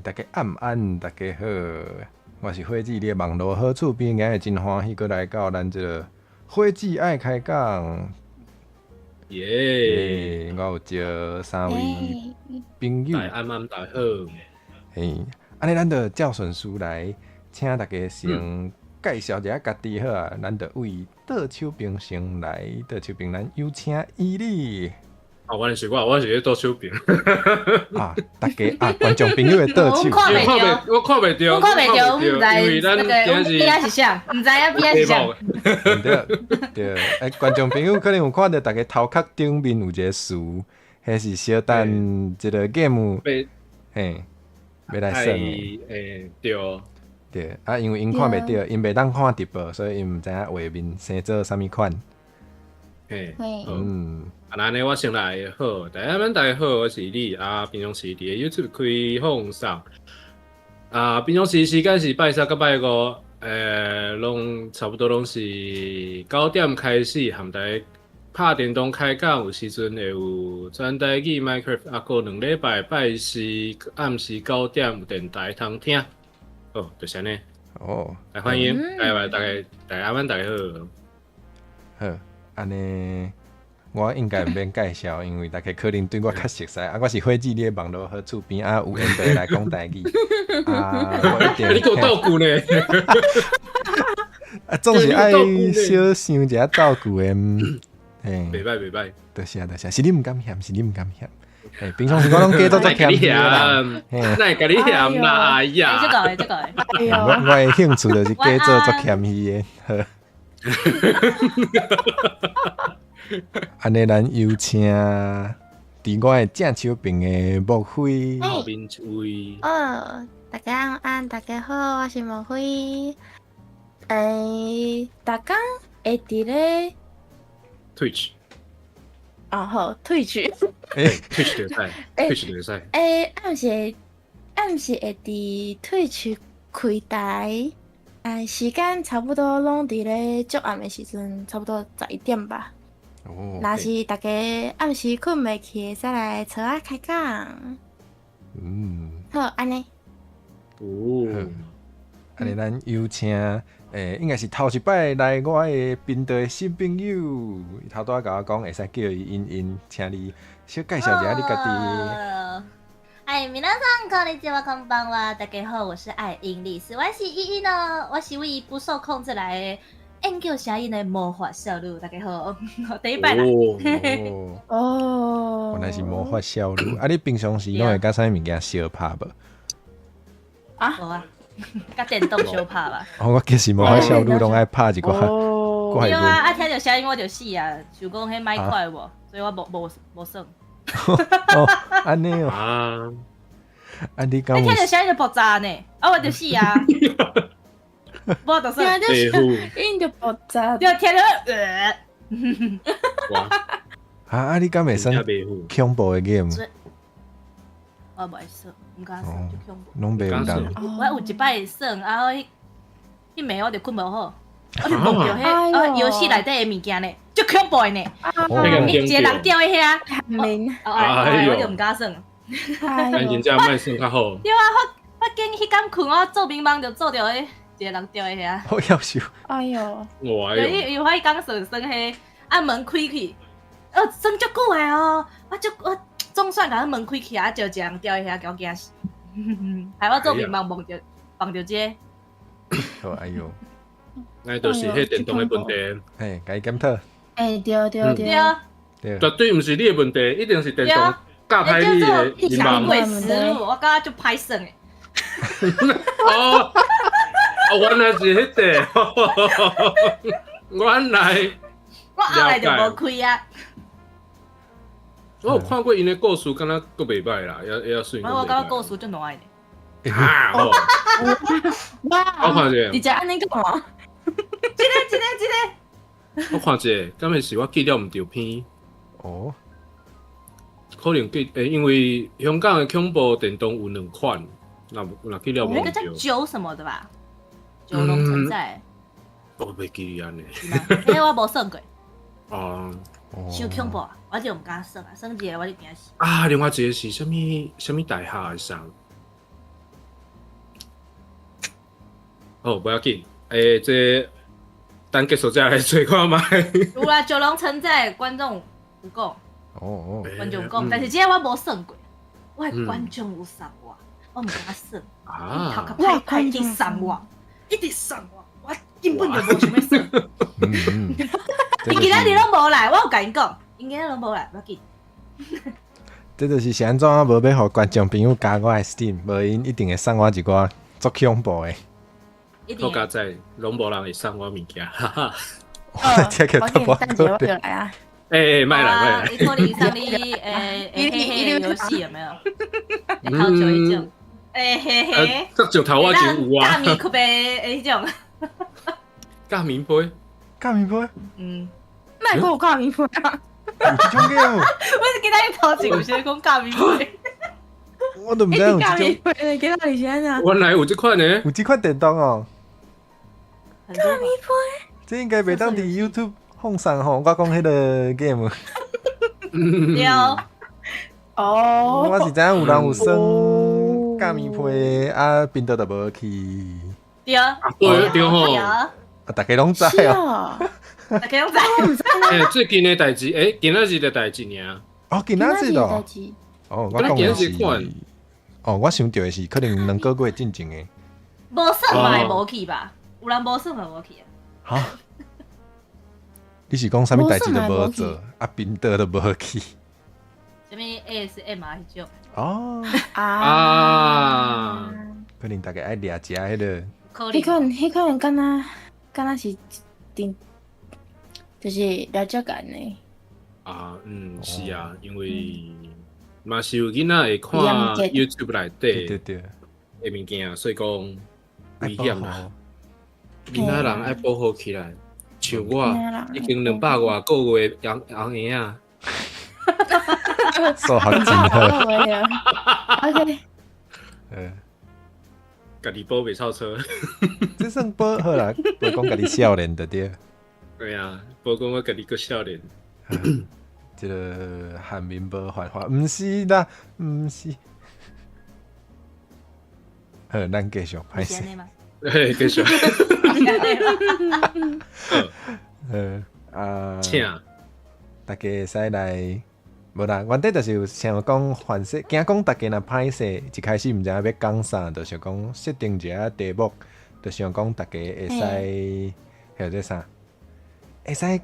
大家晚安，大家好，我是火鸡，你的网络好厝边，今日真欢喜，过来到咱这个火鸡爱开讲。耶！我有招三位朋友，大安大好。安尼咱就照顺序来，请大家先介绍一下家己好啊。咱就为倒手边先来，倒手边咱有请伊利。我是我是咧倒手边。大家观众朋友的倒手，我看袂到，我看袂到，因为咱今日边是啥，唔知影边是啥。对，观众朋友可能有看到大家头壳顶面有一个树，迄是小等一个 game， 要来算的。对，因为因看袂到，因袂当看直播，所以因毋知影画面生做啥物款。安尼我先来好，大家好，我是李平常时伫 YouTube 开放上平常时时间是拜三到拜五，拢差不多拢是9点开始，含大家拍电动开讲，有时阵会有转台语 Minecraft，过2礼拜拜四暗时9点有电台通听，就是安尼。来欢迎大家晚安，大家好。好，安尼。我应该毋免介绍，因为大家可能对我较熟悉。我是火鸡，你的网络好厝边有缘地来讲台语。我一定。你给我照顾呢？总是爱小想一下照顾的。袂歹。多谢，是你毋敢嫌，平常时我拢加做做嫌啦。那甲你嫌啦，哎呀！这个。我的兴趣就是加做做嫌弃的。安尼，咱有请伫我的正手边的莫非。后面一位。大家安，大家好，我是莫非。大家会伫咧 Twitch。好 Twitch。Twitch 就使，Twitch 就使。暗时会伫 Twitch 开台，时间差不多拢伫咧足暗的时阵，差不多11点吧。若是大家暗时困袂去，会使来找我开讲。好，安尼。安尼咱有请应该是头一摆来我的频道的新朋友，头拄仔甲我讲会使叫伊因，请你小介绍一下你家己。皆さんこんにちは、こんばんは。大家好，我是爱英丽丝，我是依依呢，我是位不受控制来的。研究声音的魔法少女，大家好，第一摆啦。原来是魔法少女。你平常时拢会甲啥物件相拍无？无啊，甲电动相拍吧。我其实魔法少女拢爱拍一寡怪对啊，听到声音我就死啊，想讲迄麦快无，所以我无算。安尼你讲听到声音就爆炸呢，我就死啊。我就说，因就爆炸，就听到你敢会算恐怖的 game？ 我袂算，唔敢算，就恐怖。拢袂有当。我有一摆算，迄暝我就困无好，我就梦到迄游戏内底的物件呢，就恐怖的呢。一个人掉喺遐，我就唔敢算。咱真正莫算较好。对啊，我今迄天困，我做乒乓就做着迄。一个人掉喺遐，好夭寿！哎哟，因为我迄天算迄门开去，算足久的哦，我总算甲门开去就一个人掉喺遐，叫我惊死，害我做乒乓碰着这。哎哟，那就是迄电动的问题。该检讨。对，绝对毋是你的问题，一定是电动教歹你的乒乓。我感觉就歹算诶。原来是迄个，原来我后来就无开啊。我有看过因的故事，敢若佫袂歹啦，要算。我感觉故事就难呢。我看者，你只安尼干嘛？这个。我看者，敢会是我记了毋对片？可能因为香港的恐怖电动有2款，若记了无对。那个叫九什么的吧？九龙城寨。我袂记安尼。我无算过。伤恐怖，我就唔敢算啊，算一个我就惊死。另外一个是啥物大厦的上，哦，不要紧，这等结束再来做看卖。有啦，九龙城寨观众有讲，哦，观众讲，但是今日我无算过，我的观众有送我，我毋敢算。头壳歹快一直送我，一直送我，我根本就无想要算。伊今仔日拢无来，我有甲因讲，因今仔拢无来，不要紧。这就是是安怎啊？无要互观众朋友加我的 Steam， 无因一定会送我一寡足恐怖的。我家在拢无人会送我物件，哈哈。这个都无等下我就来啊！卖来。伊可能送你黑黑的游戏有没有？头球迄种，嘿嘿。石头我真有啊。大米酷杯迄种。加棉杯。加棉杯？那个有加棉杯啊？有这种个？我是今仔日头前有先讲加棉杯。我都唔知有这种。给到你先啊！原来有这款呢？有这款电动哦。加棉杯？这应该袂当伫 YouTube 放上吼。我讲迄个 game。对。哦。我是知影有人有耍加棉被啊，频道就无去。对。对吼。啊，大家拢知哦。大家拢知。最近的代志，今仔日的代志尔。哦，今仔日咯。哦，我讲的是。哦，我想到的是可能2个月进前的。无算嘛会无去吧？有人无算嘛无去啊？哈？你是讲啥物代志都无做，啊，频道都无去？啥物 ASM 啊迄种？哦。啊。可能大家爱掠食迄个。迄可能敢若是定，就是了解感呢。啊，是啊，因为嘛是有囡仔会看 YouTube 内底的物件，所以讲危险啦。囡仔人爱保护起来，像我已经200多个月养婴啊。数学真好。OK。家己保袂超车。这算保好啦，保讲家己少年的对。对啊，保讲我家己个少年。这个汉民无犯法，毋是啦，毋是。好，咱继续拍摄。嘿，继续。请大家会使来，无啦，原底就是想讲范式，惊讲大家若歹势，一开始毋知影要讲啥，就想讲设定一下题目，就想讲大家会使，或者啥，会使。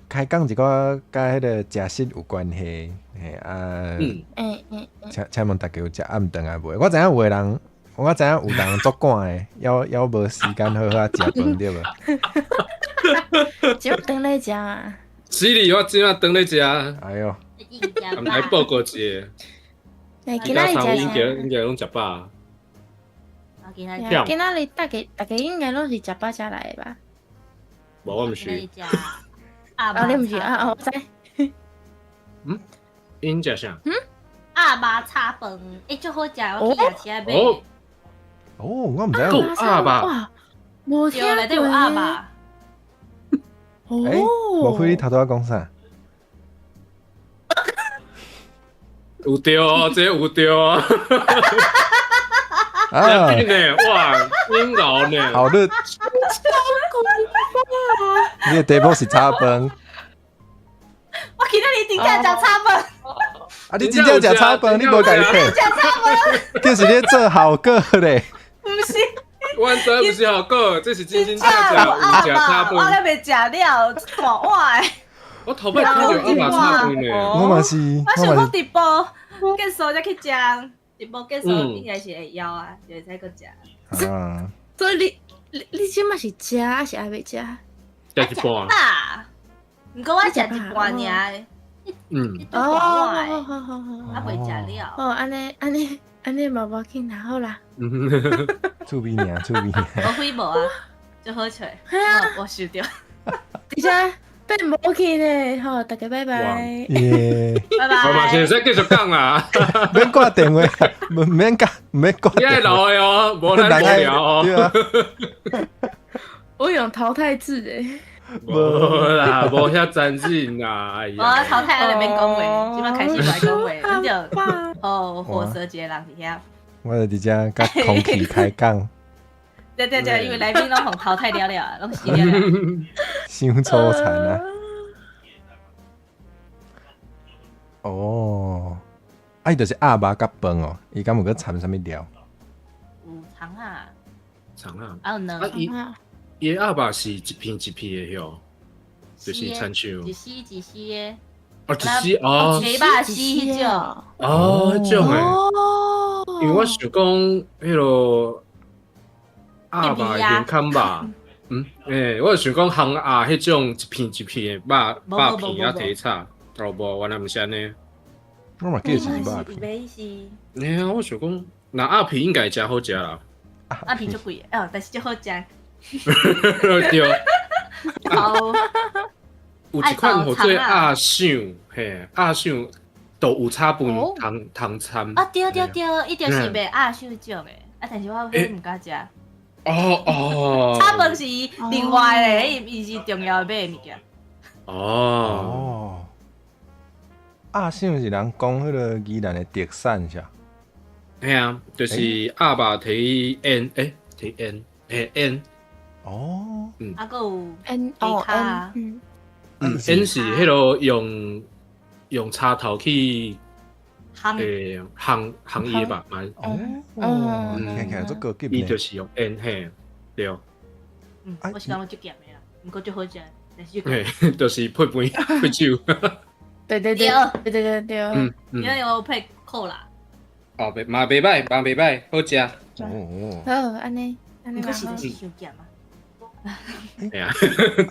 开讲一个甲迄个食食有关系，请问大家有食暗顿啊袂？我知影有个人，我知影有人作赶的，要无时间好好食饭对无？只等咧食啊！是哩，我即马等咧食。哎哟，来报告一下。今仔日应该拢食饱。今仔日大家应该拢是食饱才来的吧？无，我毋是。你毋是啊？我知。因食啥？鸭肉炒饭，足好食，我去夜市买。哦，我毋知有鸭肉。哇，无听过。内底有鸭肉。无非你头拄仔讲啥？有对哦，这有对哦。啊！哇，英熬呢？好的。你的题目是炒饭。我今仔日真正食炒饭。啊！你真正食炒饭，你无家己配。食炒饭。就是你做好个咧。毋是。完全不是好个，这是真正正有食炒饭。我还未食了，大碗的。我头摆看到鸭肉炒饭呢。我嘛是。我想讲直播结束再去食，直播结束应该是会枵啊，就会使去食。啊。所以你即马是食还是还未食？食一半。毋过我食一半尔。好，啊未食了。哦，安尼嘛无要紧啦，好啦。趣味尔，趣味尔。无非无啊，就好找。我收着。而且变无去呢，好，大家拜拜。耶，拜拜。我嘛现在继续讲啦。免挂电话，唔免讲，唔免挂。你爱老的哦，无咱无聊哦。对啊。我用淘汰制诶。无啦，无遐真心啦，哎呀！我淘汰那边讲话，即摆开始来讲话，你就火蛇节人伫遐。我就直接甲空气开讲。对对对，因为来宾拢互淘汰了了，拢死了了。伤粗残啊！哦，啊，伊就是鸭肉甲饭哦，伊敢有个掺啥物料？有肠啊，长啊，还有呢，伊鸭肉是一片一片的哟，就是亲像一丝一丝的，哦，一丝哦鸡肉丝迄种。哦，迄种诶，哦，因为我想讲迄落鸭肉的咸康吧。我想讲烘鸭迄种一片一片的肉片啊，提炒，哦无，原来毋是安尼。我嘛记得是肉片。袂是，啊，我想讲，那鸭皮应该真好食啦。鸭皮足贵的，但是足好食。对，包有一款叫做鸭香，嘿，鸭香都有炒饭汤掺。啊，对对对，伊就是卖鸭手种的，但是我迄毋敢食。哦，炒饭是另外的，伊是重要的买的物件。哦，鸭香是人讲迄个宜兰的特产是吧？嘿啊，就是鸭肉提烟，提烟，烟。哦，啊，佮有 N 下哦骹啊 N，烟是迄落用插头去烘伊吧，嘛，哦，听起来足高级呢。伊就是用烟嘿，对，我是感觉足咸的啦，毋过足好食，但是嘿，就是配饭配酒，对对对对对对对，因为我配扣啦，哦，嘛袂歹，嘛袂歹，好食，哦，好，安尼毋过是就是伤咸啊。哎呀，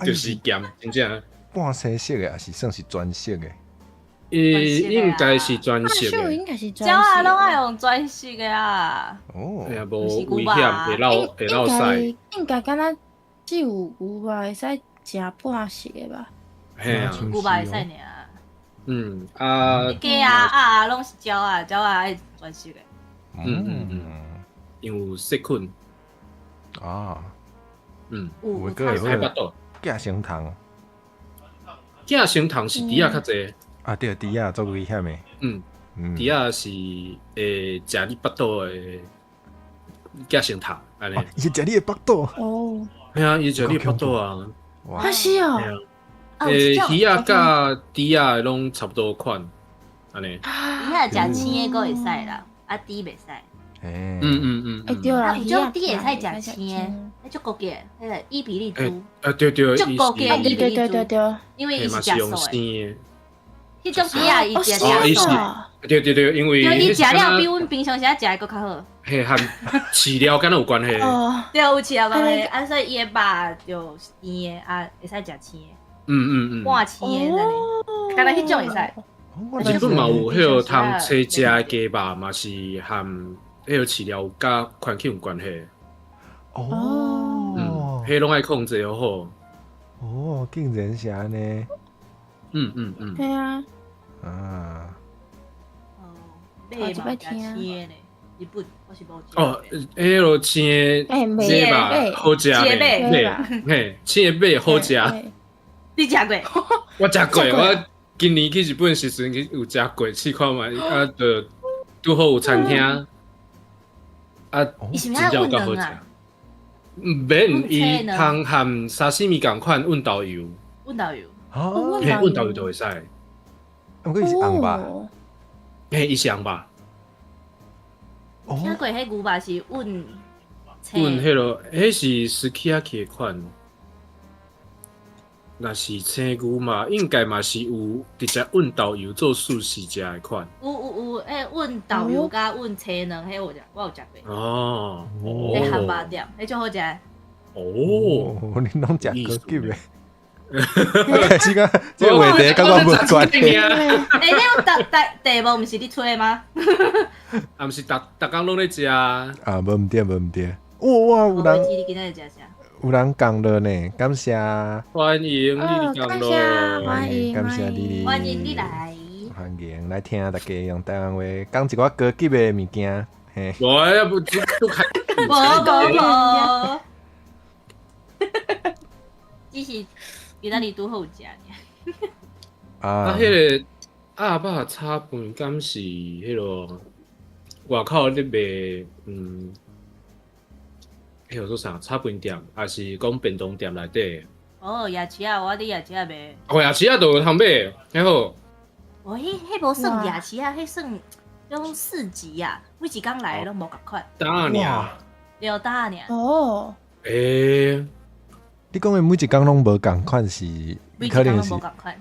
就是咸，真正。半生色的，还是算是专色的？应该是专色的，应该是鸟啊，拢爱用专色的啊。哦哎，呀，无危险，会落屎。应该敢若只有牛肉会使食半熟的吧？嘿啊，牛肉会使尔。鸡啊鸭拢是鸟啊，鸟啊爱专色的。因为细菌，啊，有个海巴肚，寄生虫寄生虫是猪仔较济。啊，对，猪仔足危险的。猪仔是会食你巴肚的寄生虫，安尼。伊是食你的腹肚。哦，系啊，伊食你腹肚啊。啊是哦。鱼仔甲猪仔拢差不多款，安尼。鱼仔食青的个会使啦，啊猪袂使。对啦，有种猪会使食青的，迄足高级，迄个伊比利猪。对，足高级的伊比利猪，对，因为伊是食素的。迄种猪仔伊食素。对，因为伊食了比阮平常时食的搁较好。嘿，和饲料敢有关系。对，有饲料关系，啊，所以伊的肉就甜的，啊，会使食青的。半青的安尼，敢若迄种会使。日本嘛有迄个通初食的鸡肉嘛是和迄个饲料甲环境有关系。迄拢爱控制好。哦，竟然是安尼。对啊。啊。马嘛食青的呢，日本我是无食。迄落青的鸡肉好食咧，嘿，青的马好食。你食过？我食过，我今年去日本时阵有食过，试看觅，啊，就拄好有餐厅，啊，真正有够好食。免，伊通含沙西米共款温豆油。温豆油。嘿，温豆油就会使。毋过伊是红吧？嘿，伊是红吧？听过迄牛肉是温迄落，迄是 sukiyaki 的款。若是青牛嘛，应该嘛是有直接温豆油做素食食的款。有，迄温豆油加温青卵，迄我有食过。哦，迄汉堡店，迄种好食。你拢食高级的。这个话题跟我无关系。你有题目毋是你吹吗？啊，毋是逐工拢咧食啊。无毋对。哇，有人。你今仔日食啥？有人讲了呢，感谢。欢迎你讲咯，欢迎感谢你，欢迎你来。欢迎来听大家用台湾话讲一寡高级的物件。嘿，我要不都开。无。只是今仔日拄好食尔。迄个鸭肉炒饭敢是迄落外口咧卖，迄迄个做啥炒饭店，还是讲便当店内底？哦，夜市啊，我伫夜市啊卖。哦，夜市啊，都有通买，还好。哦，迄无算夜市啊，迄算种市集啊，每一工来拢无共款，打尔，对打尔，哦，诶，你讲的每一工拢无共款是，每一工拢可能是无共款。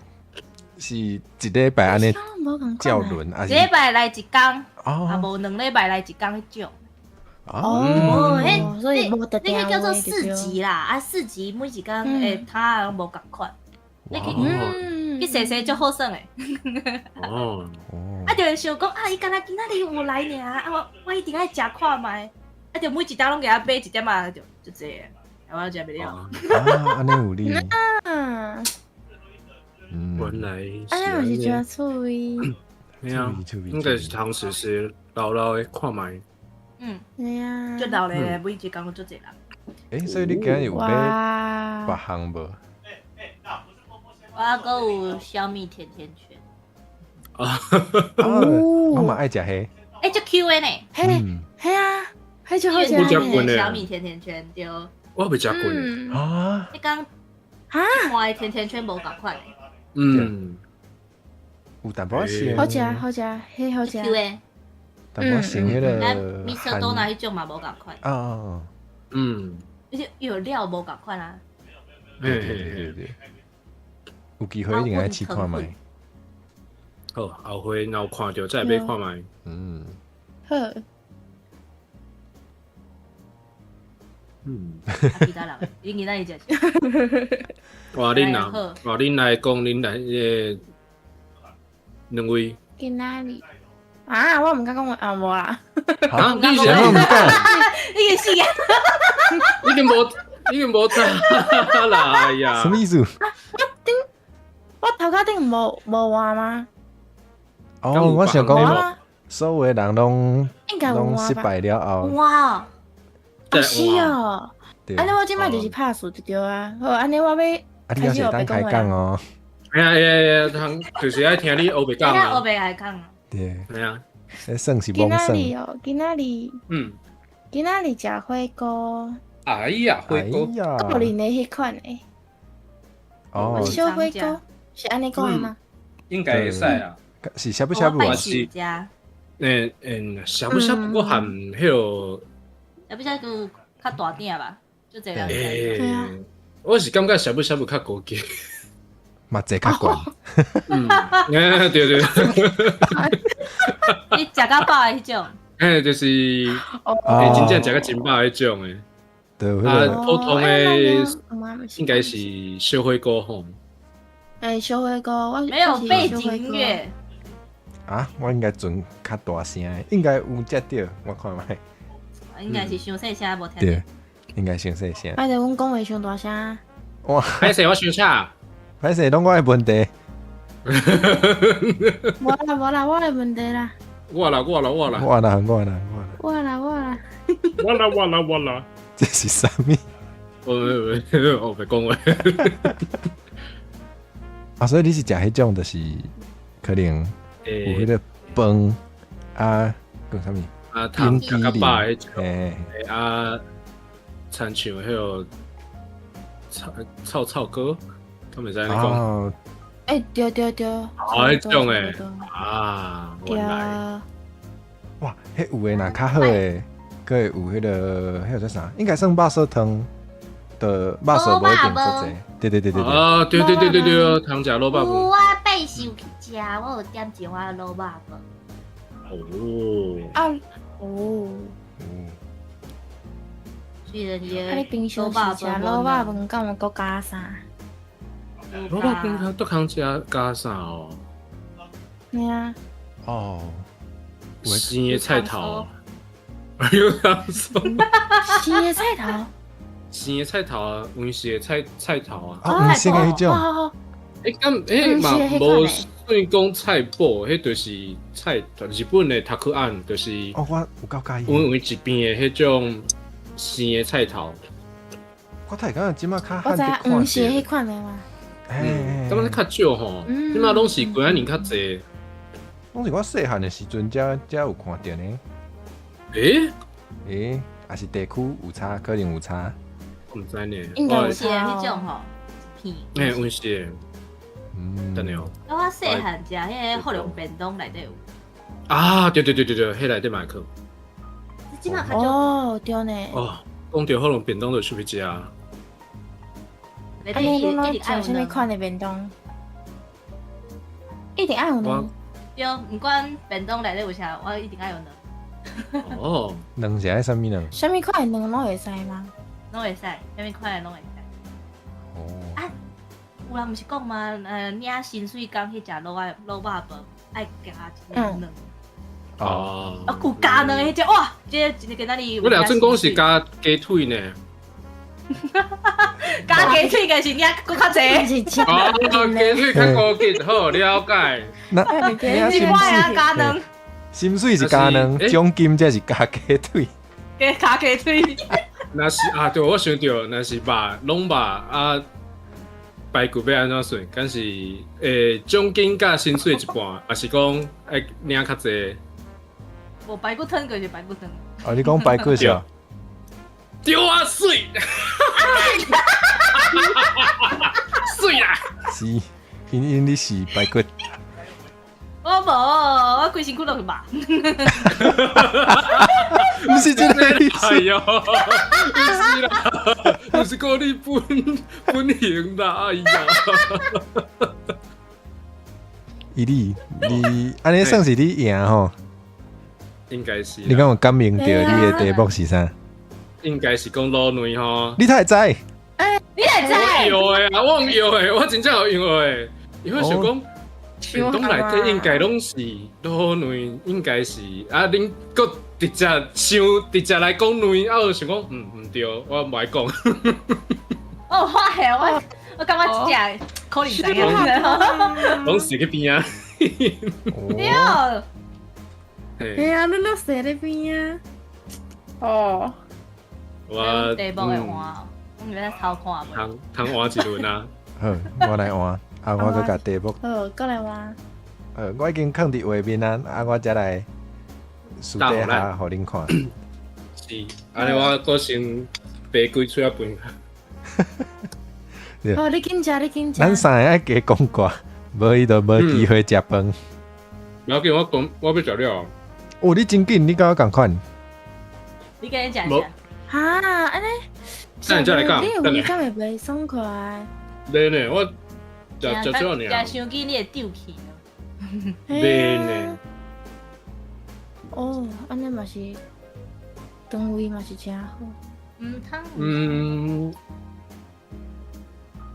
是一礼拜安尼无共叫款啊。轮，还是一礼拜来一工，啊哦无2礼拜来一工迄种。哦，哦，所以无特定那个叫做位就对市集啦，啊市集每一工诶摊拢无共款，你去嗯，去踅踅足好耍诶。哦，哦啊，就会想讲啊，伊敢若今仔日有来尔，啊我一定爱食看卖，啊就每一单拢给他买一点嘛，就这样，啊我食袂了。哦啊，安尼有理，嗯，原来安尼嘛是真是安尼。趣味。嘿啊，应该是通时时老老的看卖。嗯，对啊，足闹咧，每一工足济人。诶，所以你今日有买别哇，项无？我还有小米甜甜圈，啊，哦，我嘛爱食迄，足 Q 的呢，嘿，嘿啊，嘿就好食我吃过呢。呢小米甜甜圈对，我未食过。嗯啊，迄工啊，换的甜甜圈無共款的嗯，有淡薄像，好食好食，嘿好食。 ，Q 的，淡薄像迄咱个米色多那迄种嘛無共款，啊啊，嗯，而且有料無共款啊。对嘿嘿嘿，对对对，有机会一定爱试看卖，好，后回若有看到再买看卖。嗯，好，嗯，啊其他人的，你今仔日食啥？哇，恁好若哇，恁来讲恁来两位今仔日啊，我唔敢讲啊，无啦。啊，你是然后唔敢，你个死啊！已经无差啦，哎呀什，么意思？我头壳顶无换吗？哦，我想讲讲，无啊，所有的人拢应该有拢失换吧。败了后，哇，对是哦，对，安尼我即摆就是拍输就对啊。好，安尼我要啊，你要是当开讲哦，哎呀哎呀，通就是爱听你黑白讲你看我啊，袂爱讲啊，对，哎呀，迄算是今仔蒙算，日哦，今仔日嗯，食火锅，哎呀，火锅，呀，高龄的迄款诶，哦，小火锅是安尼讲的吗？应该会使啊。是呷不呷不啊我拜？喜家，呷不呷不含迄个，要不就较大点吧，就这样。对啊我是感觉呷不呷不较高级。嘛这较悬，嗯，哎，对对，你食到饱的迄种，哎，就是哦真正食个真饱迄种诶，对，迄啊个普通的应该是是小火锅吼。小火锅，我没有背景音乐，啊，我应该准较大声的，应该有接到，我看卖，应该是伤细声无听对到。，应该伤细声。哎，着阮讲话伤大声，哇，歹势，我想差。歹势，拢我的问题。无啦，我的问题啦，我啦，我啦，我啦，这是啥物？我别讲话。啊，所以你是食迄种，就是可能有迄个饭啊，讲啥物？啊，汤加较饱迄种，诶，啊，亲像迄个臭哥，他们在那讲哦，哎，对，迄种诶啊，对原来哇，迄有诶，若较好诶，佮会有迄个，迄个叫啥？应该算肉燥汤的肉燥无一定做济。对对对对对，啊，对，汤食萝卜有饭。我爬树去食，我有点一碗萝卜饭。哦，啊，哦，虽然伊啊，你平常是食萝卜饭，敢有搁加啥？萝卜饭它都通食加啥哦？对啊，哦，生的菜头，有汤说生的菜头，生的菜头啊，温室的菜头啊。啊，有生诶迄种，好，嘛无算讲菜脯，迄就是菜，日本的塔克案，就是哦，我有够介意。温一边的迄种生的菜头。我睇敢若即马较我知罕得看黄色迄到。款的嘛，嘿，感觉较少吼，即马拢是几啊年较济。拢是我细汉的时阵才有看到呢。诶，诶，还是地区有差，可能有差。我唔知呢。应该有是迄种吼片。诶，温馨，真的哦。我细汉食迄个福隆便当内底有，啊，对，迄内底嘛有。即马较少。哦，对呢。哦，讲到可能便当就出去食。内啊，你拢底一定爱有食啥物款的便当？一定爱有呢。对，毋管便当内底有啥，我一定爱有卵。哦，两是爱啥物呢？啥物款的卵拢会使吗？拢会使，啥物款的拢会使。哦，有人毋是讲吗？领薪水工去食卤肉饭，爱加一个卵。哦，啊，有加卵迄只哇，这今日哪里？我俩正讲是加鸡腿呢。加鸡腿个是领搁较济。是吃哦，鸡腿较高级，好了解。那是我啊，加卵，薪水是加卵，奖金才是加鸡腿。加鸡腿。那是啊，对，我想到，那是肉拢肉啊，排骨要安怎算？敢是奖金甲薪水一半，还是讲爱领较济？无排骨汤就是排骨汤。哦，你讲排骨是哦？对啊，水，水啦！是，因你是排骨。我无，我规身躯都是肉。不是这个意思。哎呦，不是啦，不是讲你本形啦，哎呀！你安尼算是你赢吼？应该是。你敢有感应到你的题目是啥？应该是讲卤卵吼。你太知？你会知？我有诶，啊，我有诶，我真正有用诶，因为想讲。便当内底应该拢是卤卵，应该是啊，恁搁直接来讲卵，啊，我想讲，唔对，我唔爱讲。哦，我感觉真正可能知影。拢是去边啊。对。哎呀，你都写在边啊？哦。我题目会换，我唔知偷看无。通换一轮啊。好，我来换。啊，我搁甲题目。好，过来换。我已经放伫画面啊，啊，我才来私底下互恁看。是，安尼我搁先爬几喙啊饭。哦，你紧食，你紧食。咱三个爱加讲歌，无伊就无机会食饭。唔要紧，我讲我要食了。哦，你真紧，你甲我共款。你跟你讲一下。哈，安尼。等下来讲。你有味敢会袂爽快？对呢，我食少尔。食伤紧，你会丢气。对呢。哦，安尼嘛是，肠胃嘛是真好。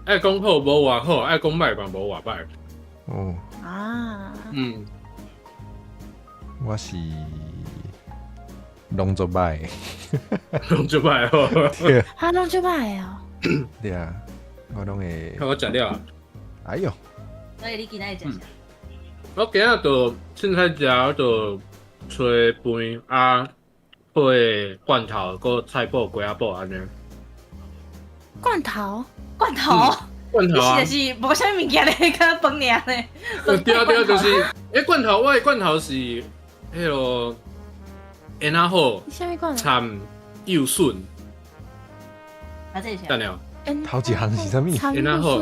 爱讲好无偌好，爱讲歹嘛无偌歹。哦。啊。我是拢做歹。拢做歹哦。对。哈，拢做歹哦。对啊，我拢会。看我食了。哎呦。所以你今仔会食啥？我今仔就凊彩食就炊饭啊，配罐头，搁菜脯、鸡仔脯安尼。罐头？罐头？罐头啊！你是无啥物件咧，敢饭尔咧？对，就是罐头，我的罐头是迄落烟仔好，掺幼笋。啊，这是啥？等了。头一项是啥物？烟仔好。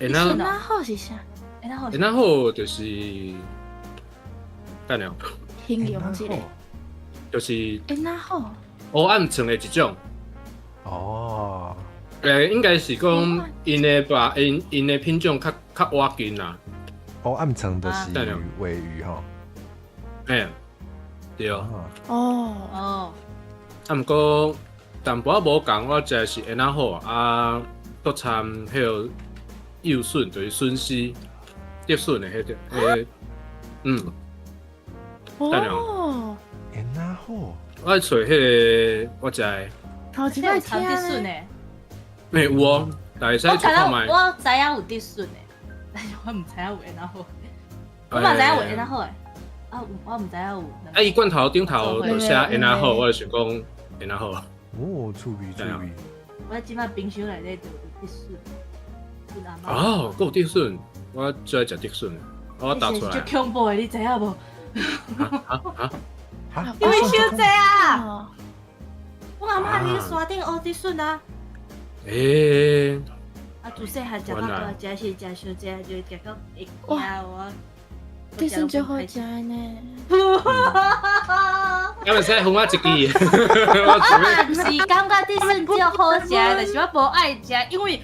烟仔好是啥？烟仔好就是等了。形容一下。就是烟仔好。黑暗层的一种。哦。应该是讲因的品种较瓦根啦。黑暗层就是鲔鱼吼。嘿，对。哦。啊，毋过淡薄仔无共，我食的是烟仔好啊，搁掺迄个幼笋，就是笋丝、竹笋的迄个，哦。烟仔好。我找迄个我食的。头一摆听咧。有哦，但会使做看卖。我知影有竹笋的，但是我毋知影有烟仔好。我嘛知影有烟仔好诶，啊，我毋知影有。啊，伊罐头顶头就写烟仔好，我就想讲烟仔好。哦，趣味。我即摆冰箱内底就有竹笋。哦，有竹笋，我最爱食竹笋，我打出来。最恐怖的，你知影无？啊！因为伤济啊！我阿嬷伫山顶学滴笋啊。诶，啊，自细汉食到大，食是食小食，就食到会惊我。地笋最好食呢。要唔使分我一支？我毋是感觉地笋只有好食，但是我无爱食，因为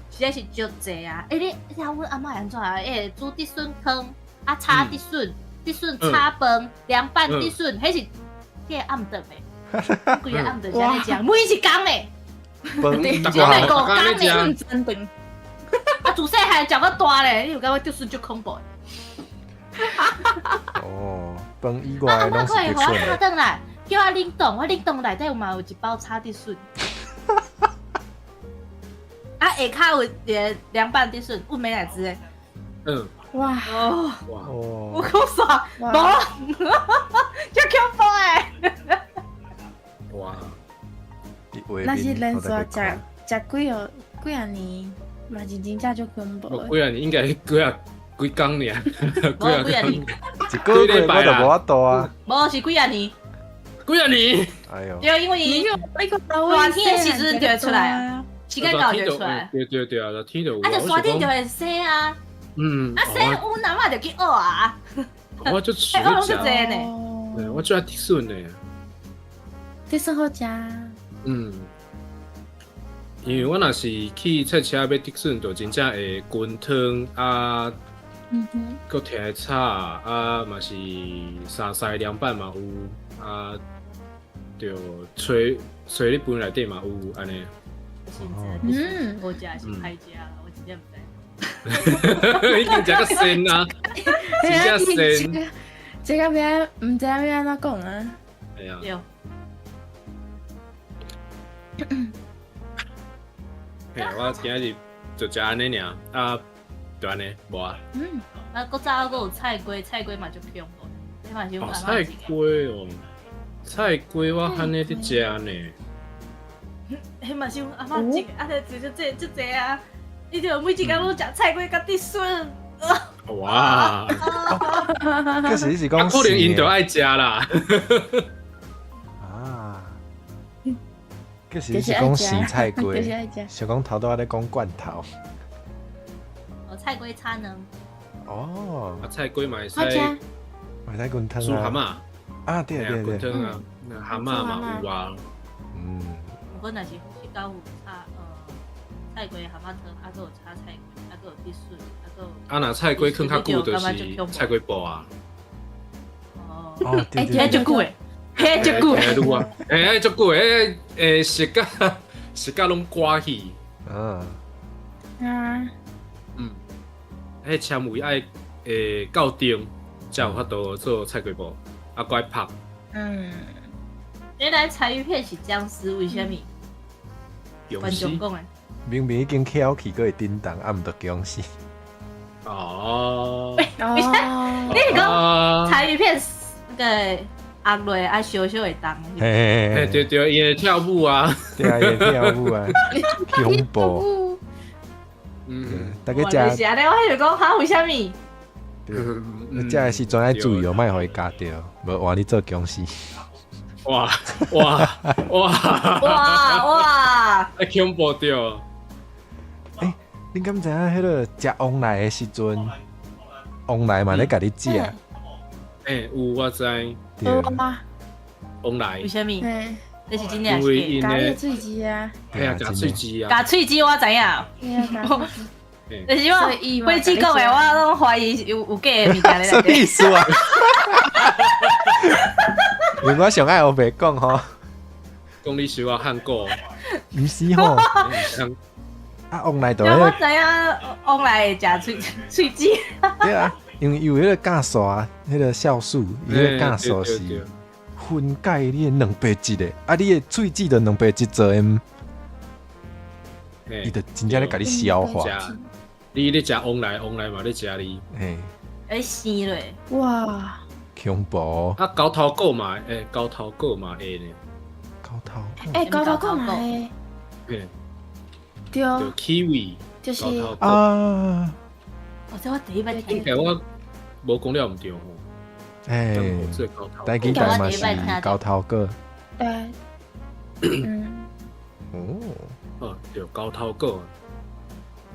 实在是足济啊。你阮阿嬷安怎啊？煮地笋汤，啊炒地笋，地笋炒饭，凉拌地笋，迄是迄个暗顿的，规个暗顿在咧食，每一工诶。饭一大个家五工诶，讲真的。啊自细汉食到大咧，你有感觉地笋足恐怖诶。哦，饭以我外拢是阿嬷可以得互我炒笋的。顿来，叫我冷冻，我冷冻内底有嘛有一包炒地笋。啊，下骹有个凉拌地笋，有美乃滋诶。嗯，哇哦，哇，我哦，够爽，无，足恐怖诶。哇，那是连续食几啊年，嘛是真正足恐怖的。我几啊年应该几工尔，无几啊年，一个月我就无法度啊。无是几啊年，几啊年？哎呦，对，因为伊热天的时阵就会出来啊，时间到就会出来。对啊，热天就有。啊，就山顶就会洗啊，嗯，啊洗有南嘛就去学啊，我就喜学拢欢食，是济呢。我最爱地笋呢。地笋好食。嗯，因为我若是去菜市买地笋，就真正会滚汤啊，搁摕来炒啊，嘛是沙西凉拌嘛有啊，就炊你饭内底嘛有安尼。我食是歹食啦，我真正毋知。已经食到鲜啊，真正鲜。这个要唔知要安怎讲啊？哎呀，对，嘿，我今日就食安尼尔啊，就安尼无啊。啊，搁早搁有菜龟，菜龟嘛就恐怖，你嘛是有哦，办法菜龟哦，菜龟我汉尼伫食呢。迄嘛是有阿嬷食，啊，就这啊，伊就每一工拢食菜龟甲地笋。哇！可是你是讲可能因就爱食啦。啊，可是你是讲生菜龟就是爱食，想讲头拄仔咧讲罐头。菜龟炒呢？哦，啊，菜龟嘛会使好食。买在滚汤煮蛤啊。蟆，啊，对对对，滚汤啊，蛤蟆嘛有啊。嗯，我若是去到有炒菜龟蛤蟆汤，啊，搁有炒菜龟，啊，搁有地笋，啊，搁有。啊，若菜龟放较久，就是菜龟布啊。哦，哦，对对迄对，足久诶，迄足久诶。撸啊，足久诶，食甲拢刮去。嗯，啊，嗯，迄纤维爱够重，才有法度做菜龟布，啊，怪拍。原来柴鱼片是僵尸，为什么？观勇士众讲诶。明明已经翘起，搁会叮当，啊，毋得僵死。哦，你是讲柴鱼片那个压落啊，烧烧会动。嘿，对，伊会跳舞啊。对啊，也跳舞啊，恐怖。嗯，大家我就是食，安尼，我迄就讲哈，为什么？食的时阵爱注意哦，莫互伊夹着，无换你做僵尸。哇，哇！太恐怖着。你敢知影迄个食旺来的时阵，旺来嘛咧甲你食，有我知，对，往来为，什么？嗯，这是真正因为是因的咖喱脆鸡啊，嘿啊，夹喙舌啊，假喙齿，我知影。但是所以我飞机讲的，我拢怀疑有假的物件咧什么内底。意思啊？因为我上爱学白讲吼，讲你小我汉过，毋是吼，啊旺来就我咧，知影，往来假喙齿。对啊，因为有迄个酵素啊，迄个酵素，伊迄个酵素是分解你的蛋白质的，啊，你的喙齿就蛋白质做的，伊就真正咧甲你消化，你咧食往来嘛咧食你，嘿，会生落。哇，恐怖，啊高头狗嘛，高头狗嘛会呢，高头，高头讲嘛诶，嘿，对，就 kiwi 就是高头狗，啊，这我第一摆听。应该我无讲了毋对吼，哎，这高头台语台嘛是高头个，对，哦，就高头果，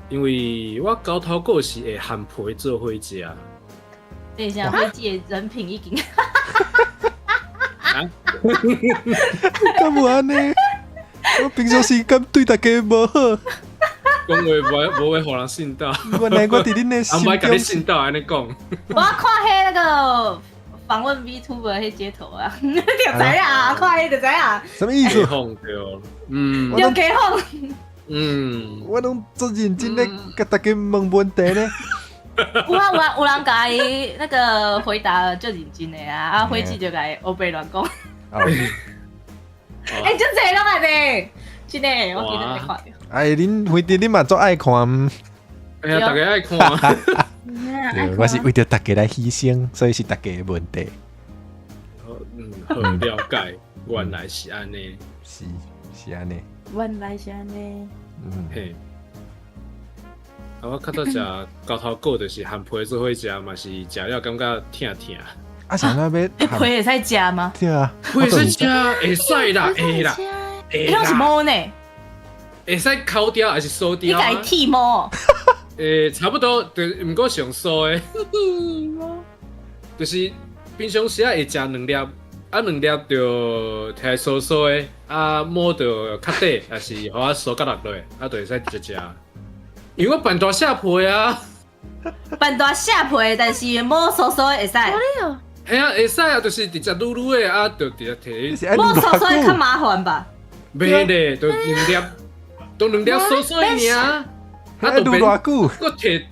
因为我高头果是会含皮做伙食。等一下，飞机的人品已经干无安尼？我平常时间对大家无好，讲话无会互人信到，原来我伫恁的啊，心唔爱甲你中信到安尼讲。我要看迄那个访问 VTuber 迄街头啊，就知啊，看迄就知啊，什么意思？哄对，嗯有给哄。嗯，我拢做认真咧，甲大家问问题呢。有人甲伊那个回答就认真的啊，飞机就甲伊黑白乱讲。哦，哎，就这拢安尼，真的，我今日没看到。哎，恁飞碟恁嘛足爱看，哎呀，大家爱看。对，我是为着大家来牺牲，所以是大家的问题。好了解，原来是安尼。是安尼。原来是安尼。嘿，啊，我较早食高头果就是含皮做伙食，嘛是食了感觉疼疼。啊，想要皮会使食吗？对啊，皮会使食，会使啦，会啦，会迄种是啦，毛呢？会使烤掉还是酥你掉啊？家剃毛？差不多，就毋过上酥的，就是平常时会食两粒，啊两粒就摕酥酥的，啊摸着较底，也是互我酥甲落落，啊就会使直接食。因为我办大下皮啊，扮大下皮，但是毛酥酥会使。嘿啊会使啊，就是直接撸撸的啊，就直接摕，毛酥酥会较麻烦吧？袂咧，就两粒，都两粒酥酥的尔，啊还撸偌久？我摕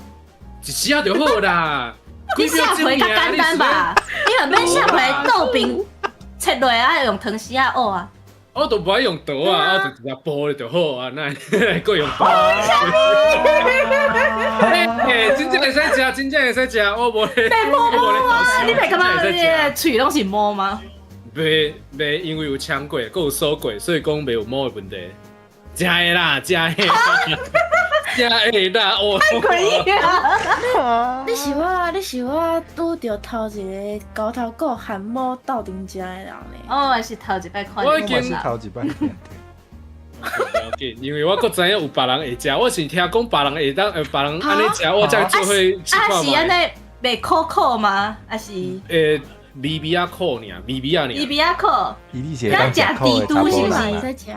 一时啊就好啦。你下皮较简单吧？你若免下皮豆饼切落啊，用汤匙啊舀啊。我都不爱用刀啊，我就直接剥了就好啊，那够用刀。真正会使食，真正会使食，我无咧。毛啊！你袂感觉你的喙拢是毛吗？袂，因为有呛过，佮有酥过，所以讲袂有毛的问题。食的啦，食的，食的啦，哦。太诡异啊！你是我拄着头一个高头果含毛斗阵食的人呢。我是头一摆看到。我已经是头一摆听。因为我佫知影有别人会食，我是听讲别人会当，别人安尼食，我才做伙试看是安尼袂苦苦吗？还是？微微啊苦尔，微微啊尔。伊比较苦。伊你是当食苦的查甫人你嘛啦。会使食？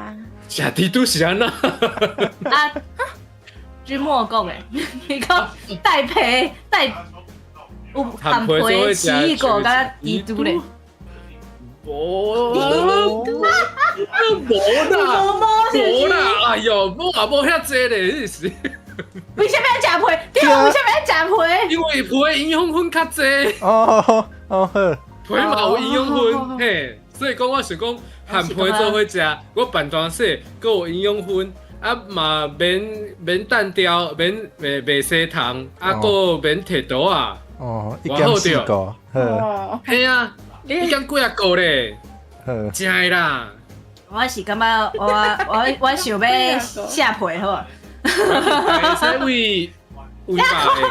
食猪肚是安那？啊，君莫讲诶，你讲带皮带有含皮的奇异果甲猪肚咧。无啦，哎哟，我也无遐济咧，意思。为什么要食皮？对啊，为什么要食皮？因为皮的营养分较济，哦好。皮嘛有营养分，嘿，所以讲我想讲含皮做伙食，我办单洗，佮有营养分，啊嘛免单调，袂洗糖，啊佮免摕刀啊。哦，一减四个，好，嘿啊，你减几啊个咧？好，真的啦。我是感觉我想要下皮好。会使胃胃白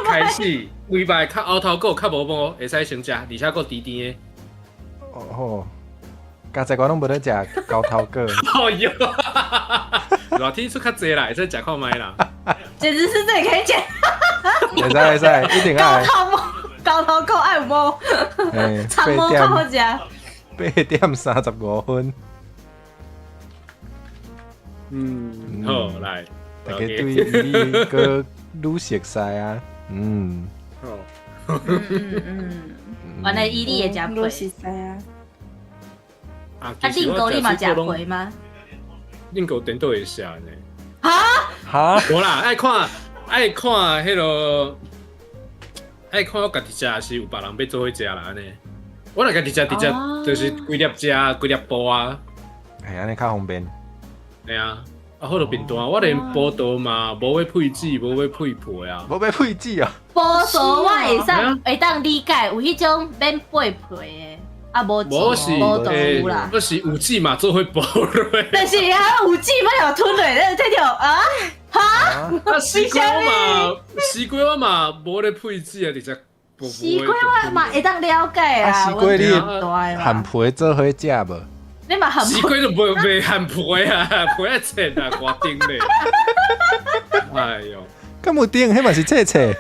开始，胃白较凹头果较无毛，会使先食，而且佫甜甜的。哦，刚才我拢无咧食高头果。哎哟，热天出较济啦，会使食看卖啦。简直是这里可以剪。会使，一定爱。高头果爱有毛，长毛较好食。8:35分。好来。大家对伊个愈熟悉啊，原来伊利会食愈皮，熟悉啊。啊，令狗你嘛食皮吗？令狗顶都会食呢。哈，无啦，爱看迄落，爱看我家己食，还是有别人要做伙食啦安尼。我若家己食，直接就是规粒食，规粒剥啊。系安尼较方便。系啊。啊，好多便当，我连菠豆嘛，无要配籽，无要配皮啊。无要配籽啊！菠豆我会当理解，有迄种免配皮的，啊无籽菠豆有啦。我是有籽嘛，做伙剥落。但是啊，有籽要吞落，这条啊哈？啊，西瓜我嘛无咧配籽啊，直接剥。西瓜我嘛会当了解啊，西瓜你含含皮做伙食无？你嘛含西瓜就袂含皮啊，皮啊切啊，瓜丁咧。哎呦，咁有丁，迄嘛是切切。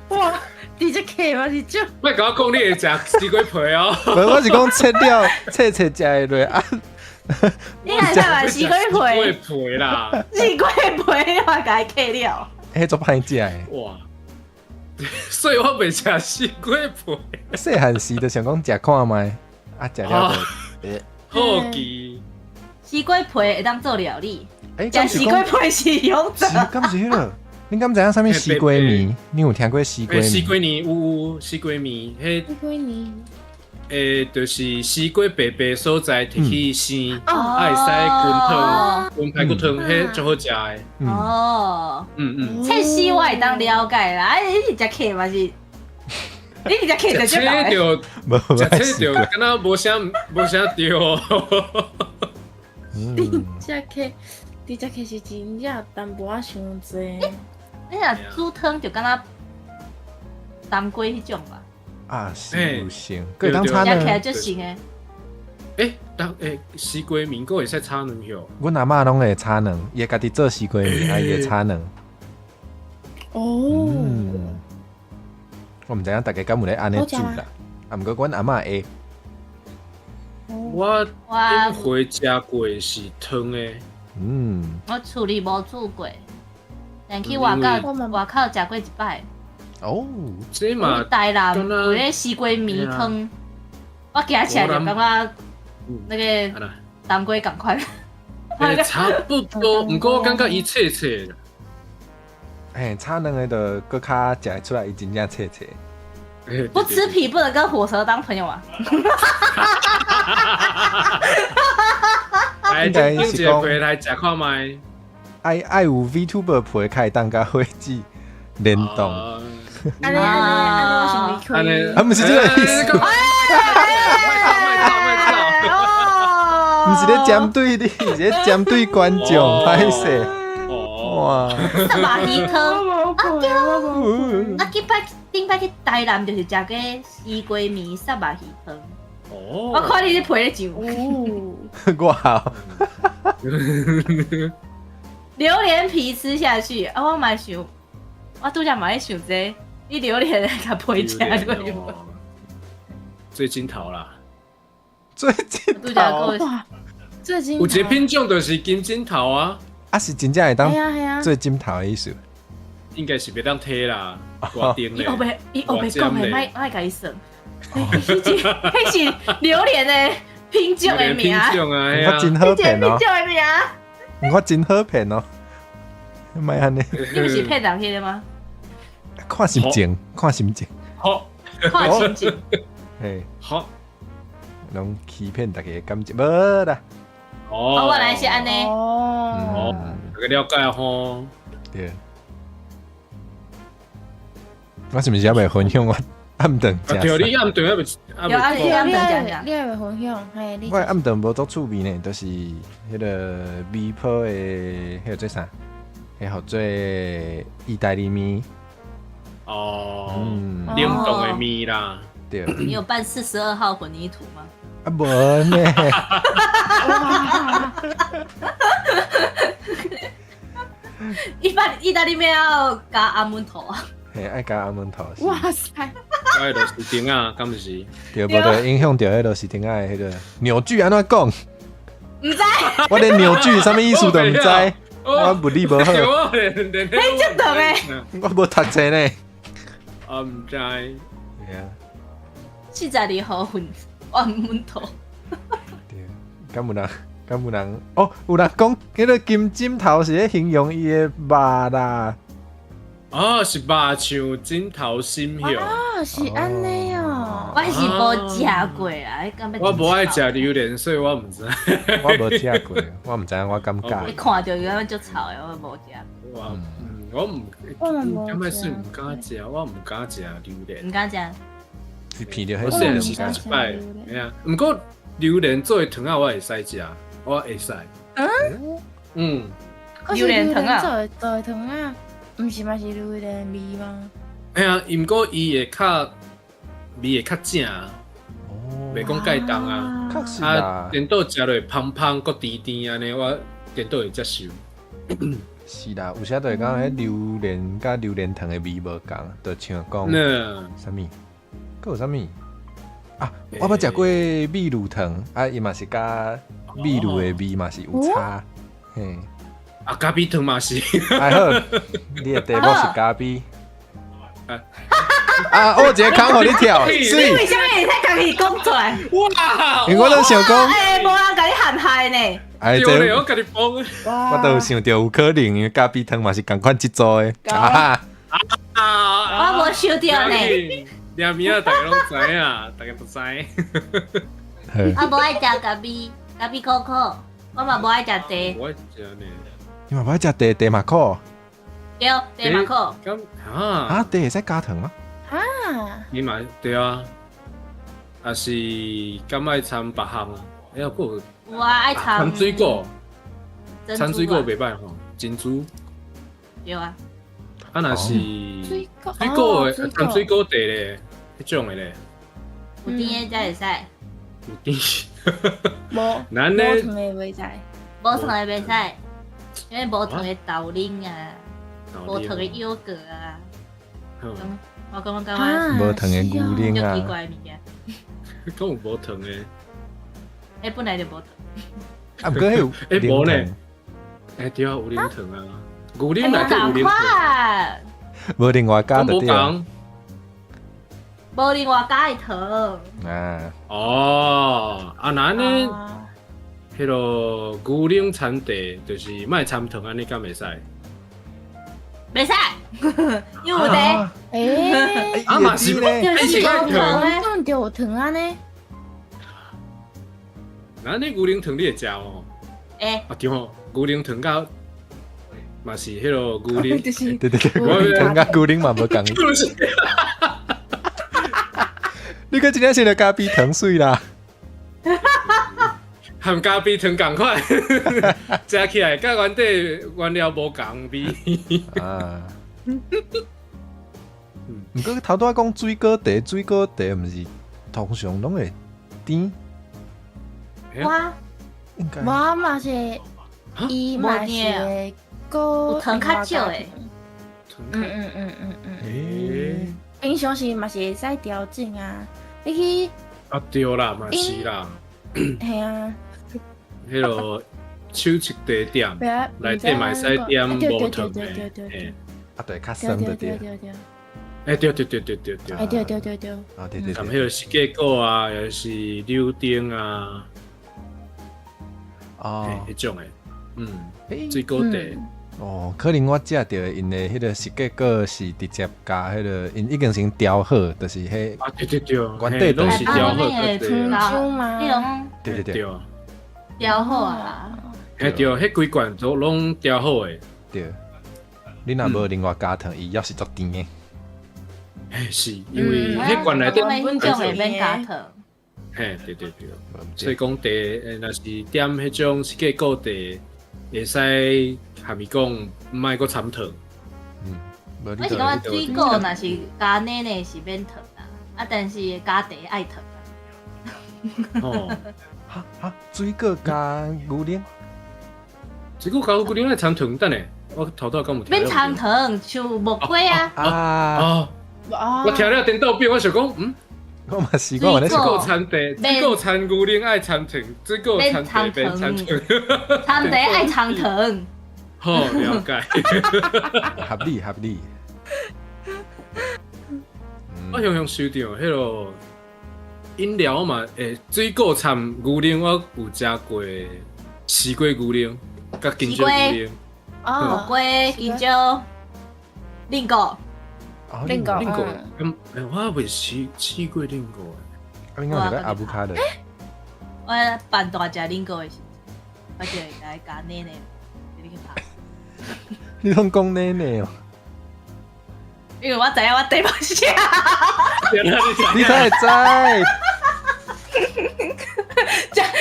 哇，你这客嘛是就莫甲我讲你会食西瓜皮哦。无，我是讲切掉切切食会落啊。你看下嘛，西瓜西瓜皮，皮啦，西瓜皮你嘛甲伊切了。迄做歹食诶。哇！所以我袂食西瓜皮。细汉时就想讲食看卖，啊食了就。好奇。西瓜皮会当做料理，诶，食西瓜皮是勇者。敢是迄个？你敢知影啥物西瓜米？你有听过西瓜米？西瓜泥有西瓜米，迄西瓜泥，就是西瓜白白所在摕去生，哦会使滚汤、滚排骨汤，迄最好食诶。哦，嗯。切丝我会当了解啦，啊，你食客嘛是，你食客就切就来。着，无切着，敢若无啥对哦。这客，你这客是真正淡薄仔伤济。你若煮汤就敢若当归迄种吧，啊，是有性，可以当炒呢食起。来就行诶。西瓜面个会使炒卵哟。阮阿嬷拢会炒卵，伊会家己做西瓜米，啊，伊会炒卵。哦，我毋知影大家敢有咧安尼煮啦，啊，毋过阮阿嬷会。我顶回食过是汤诶。我厝里无煮过，但去外口食过一摆。哦，这嘛台南有咧西瓜米汤，我惊起来就感觉那个当归赶快。差不多，毋过我感觉伊切切。嘿，炒卵的就搁较食得出来，伊真正切切。不吃皮不能跟火蛇当朋友啊！来，整一个皮来食看卖。爱有 VTuber 皮开当甲火鸡联动。安尼，我想离开。啊，毋是这个意思。毋是咧针对你，是咧针对观众，歹势。哇！什么鱼汤？啊，顶摆去台南就是食个西瓜面沙巴鱼汤。哦，我看你咧皮咧上。哇！榴莲皮吃下去，啊，我嘛想，我拄则嘛咧想这，你榴莲甲皮食对无？最金桃啦，最近拄则个哇，最近有一个品种就是金金桃啊，啊是真正会当系啊，最金头的意思。应该是别当摕啦，挂丁伊咧。后袂讲诶，莫甲伊算。迄是榴莲的品种的名，品种啊，我真好骗哦品，种的名。我真好骗哦。莫安尼，你不是骗人去的吗？看心情，看心情。好，看心情。嘿，好，拢欺骗大家的感情，无啦。哦，我来是安尼。哦，大家了解吼。对。我是毋是还未分享我暗顿食？对，你暗顿有啊，你暗顿讲讲。你还未分享，嘿，你我暗顿无足趣味呢，就是迄个米泡的，迄个做啥？迄号做意大利面。哦，嗯，冷冻的面啦。对。你有办42号混凝土吗？啊，无呢。一般意大利面要加阿门头啊。嘿，爱加阿门头。哇塞！迄螺丝钉啊，敢毋是？对，无就影响到迄螺丝钉仔的迄个扭矩安怎讲？唔知。我连扭矩啥物意思都唔知，我物理无好。我连你这懂诶？我无读册呢。我唔知。对啊。42号混阿门头。对，敢有人哦，有人讲迄个金针头是咧形容伊的肉啦。哦，是肉像枕头心哟。啊，是安尼哦。我是无食过啦，我无爱食榴莲，所以我唔知。我无食过，我毋知影，我感觉。你看到有安就吵诶，我无食。我唔，咁咪算唔敢食，我唔敢食榴莲。唔敢食。是片着我迄个虽然是一摆，哎呀，不过榴莲做的汤啊，我会使食，我会使。嗯。榴莲汤啊？做的汤啊，毋是嘛是榴莲味吗？哎呀，不过伊会较味会较正，袂讲介重啊。确实啊啦，，电脑食落芳芳搁甜甜安尼，我电脑会接受。是啦，有时都会讲迄榴莲甲榴莲糖的味无共，就像讲那啥物，佫有啥物啊？我捌食过秘鲁糖，啊，伊嘛是甲秘鲁的味嘛是有差，嘿。啊咖啡糖嘛是，还好，你的题目是咖啡。啊，我有一个空互你跳，你水，为什么会使家己讲出来？哇！因为我都想讲，哎，无人甲你陷害呢。哎，对咧，这我甲你帮。我都有想到有可能，因为咖啡汤嘛是共款制作的。啊，啊！我无想到呢。两面啊，大家拢知啊，大家都知。我无爱食咖啡，咖啡可可，我嘛无爱食茶。我食呢。你嘛不爱食茶嘛可？对，茶嘛可。咁啊，啊，茶会使加糖吗？啊，你嘛对啊，啊是敢爱掺别项啊？哎呀，个我爱掺掺水果，珍珠啊掺水果袂歹吼，珍珠。对啊，啊，若是水果水果哦的掺水果茶咧，迄种的咧，有甜的才会使，有甜。无咱咧无糖的袂使。无糖的袂使，因为无糖的豆奶啊，无糖的优格啊，我感觉啊无糖的牛奶就奇啊，怪的物件，讲有无糖的？哎，本来就无糖。啊，不过迄有哎无呢零糖，哎对啊，有零糖啊，牛奶哎，内底有无零糖，款，无另外加咁无就对了。讲。无另外加的糖，啊，哦，啊，那呢？啊迄落牛奶掺茶，就是莫掺糖安尼，敢袂使？袂使，因为有茶，诶，啊嘛是呢？就是有糖的，种就有糖啊呢。那你牛奶糖你会食哦？哎，啊对吼，牛奶糖甲嘛是迄落牛奶，就是对对对，我牛奶糖甲牛奶嘛无共。你个真正是个咖啡糖水啦。含咖啡糖共款，食起来甲原底原料无共味。啊。毋过头拄仔讲水果茶，水果茶毋是通常拢会甜，我应该。我嘛是，伊嘛是会搁有糖较少的诶，平常时嘛是会使调整啊。你啊对啦，嘛是啦，去，系啊，迄落手持茶店不要内底嘛会使点无糖的对对对，对嘿啊对，较对酸的对。对对对对，哎对对对对对对。哎对对对对，啊对对含迄对。个四季果啊，又是柳丁啊，哦迄种诶，诶水果茶，哦，可能我食到因的迄个实结果是直接加迄个，因已经先调好，就是迄啊对对对，原底拢是调好哎个香茶，蕉嘛，你拢对对对对，调好啊，嘿对，迄规罐都拢调好诶，对。你若无另外加糖，伊要是足甜的。嘿是因为迄罐内底我们迄种会免加糖，嘿对对对，所以讲茶，若是点迄种四季果茶，会使含伊讲毋爱搁掺糖，无你我是感觉水果若是加奶奶是免糖啊，但是加茶爱糖。吼，哈水果加牛奶，水果加牛奶爱掺糖，等下我头拄讲有听免掺糖，像木瓜啊，啊，哦，哦我听了电脑表，我想讲，我嘛是讲，我咧水果水果掺茶，水果掺牛奶爱掺糖，水果掺茶免掺糖，掺茶爱掺糖。好了解。合理合理。我常常收到迄落饮料嘛，水果掺牛奶，我有食过西瓜牛奶，甲金蕉牛奶。木哦，瓜、香蕉、菱果，另个恁个，我未试过恁个。我应该是个阿布卡的。我办大只菱果的时，我就会来加奶奶，给你去拍。你拢讲奶奶哦，因为我知影我对不下，你才会知。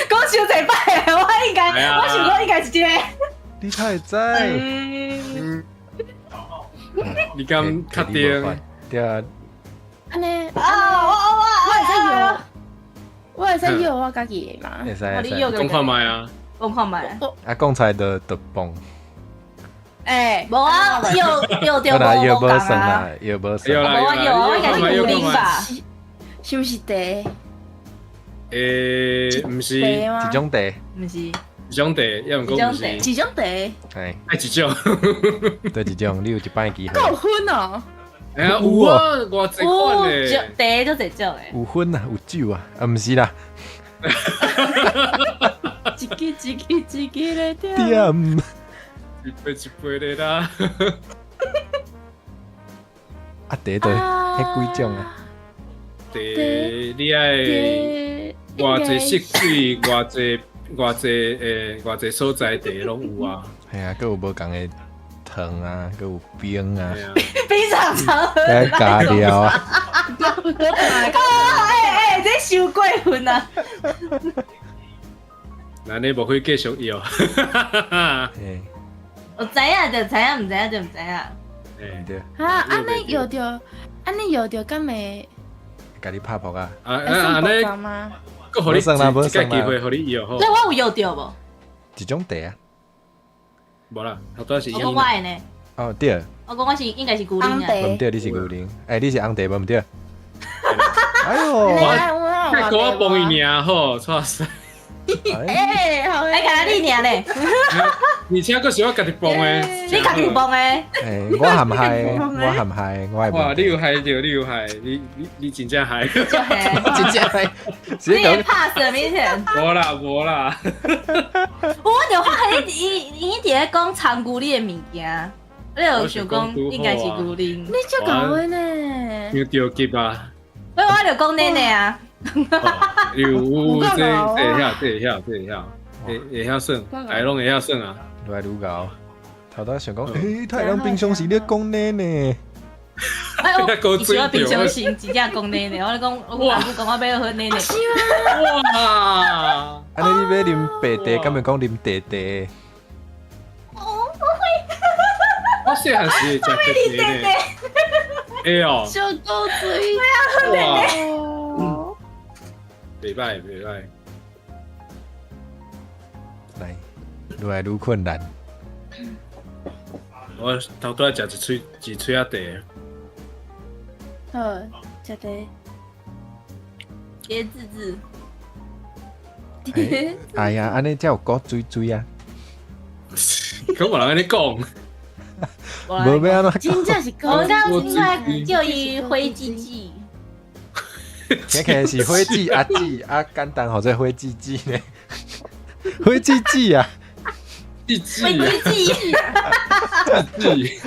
讲伤侪摆的，我应该，我想我应该是这个。你才会知。你敢确定？对啊，安尼，啊，我我会使用，我会使约我家己的嘛。会使我你约会使，讲看卖啊，讲看卖。啊讲出来就崩，哎，无啊，又好啦，又无讲无算啊。啦，又无有算，啦我有啊，我应该是古灵吧？是不是茶？毋是茶吗？一种茶，毋是，一种茶，要毋讲毋是，一种茶，哎，爱一种。对一种，你有一摆机会，够分哦。哎呀，有啊，偌济款有嘞。茶就侪少诶。有薰啊，有酒啊，啊毋是啦，一支咧掉。点一杯一杯的啦。啊茶对，迄几种啊，茶你爱偌济色水，偌济所在茶拢有啊。系啊，佮有无共的糖啊，佮有冰啊哎，呀，非常常喝。佮加料啊，哎，这伤过分啊！那你无可以继续摇。嘿，我知影就知影，毋知影就毋知影。哎对，啊，安尼摇着敢会甲你拍扑啊，会算爆安尼，炸吗？佮互你无算啦无一个算啦机会，互你摇好所以。我有摇着无？一种茶啊，无啦，头拄是我伊讲我的呢，哦对，我讲我是应该是古灵啊。红茶无毋对，你是牛奶，哎，你是红茶无毋对，哎安尼呦，你给我帮伊尔好，错死。哎，哎，好哎，看你尔呢，而且佫是我家己帮的，你家己帮诶。哎，我含害，我含害，我哇，系你有害着，你有害，你真正害。就嘿，真正害，直你接的 pass 很明显。无啦无啦，我就发现伊伫咧讲长古里的物件，你有想讲应该是古灵，你足搞的呢？有着急啊！所以我就讲奶奶啊。有这会晓，会晓算，大拢会晓算啊！愈来愈高。头拄想讲，诶，太阳平常时咧讲呢，哎，我以前我平常时真正讲奶奶，我咧讲，我阿母讲我要喝奶奶。哇！安尼你要啉白茶，敢会讲啉茶茶？我细汉时会食白茶呢。哎呦，小狗嘴哇，哦，袂歹袂歹，来，愈来愈困难。我头拄仔食一喙仔茶，好，食茶。椰子汁，哎呀，安尼才有够水水啊！咁无人安尼讲，无要安怎真正是我狗们刚刚出来就以灰鸡鸡，讲，起来是火鸡阿鸡啊，简单或者火鸡鸡呢？火鸡鸡啊！一季灰鸡鸡，一季，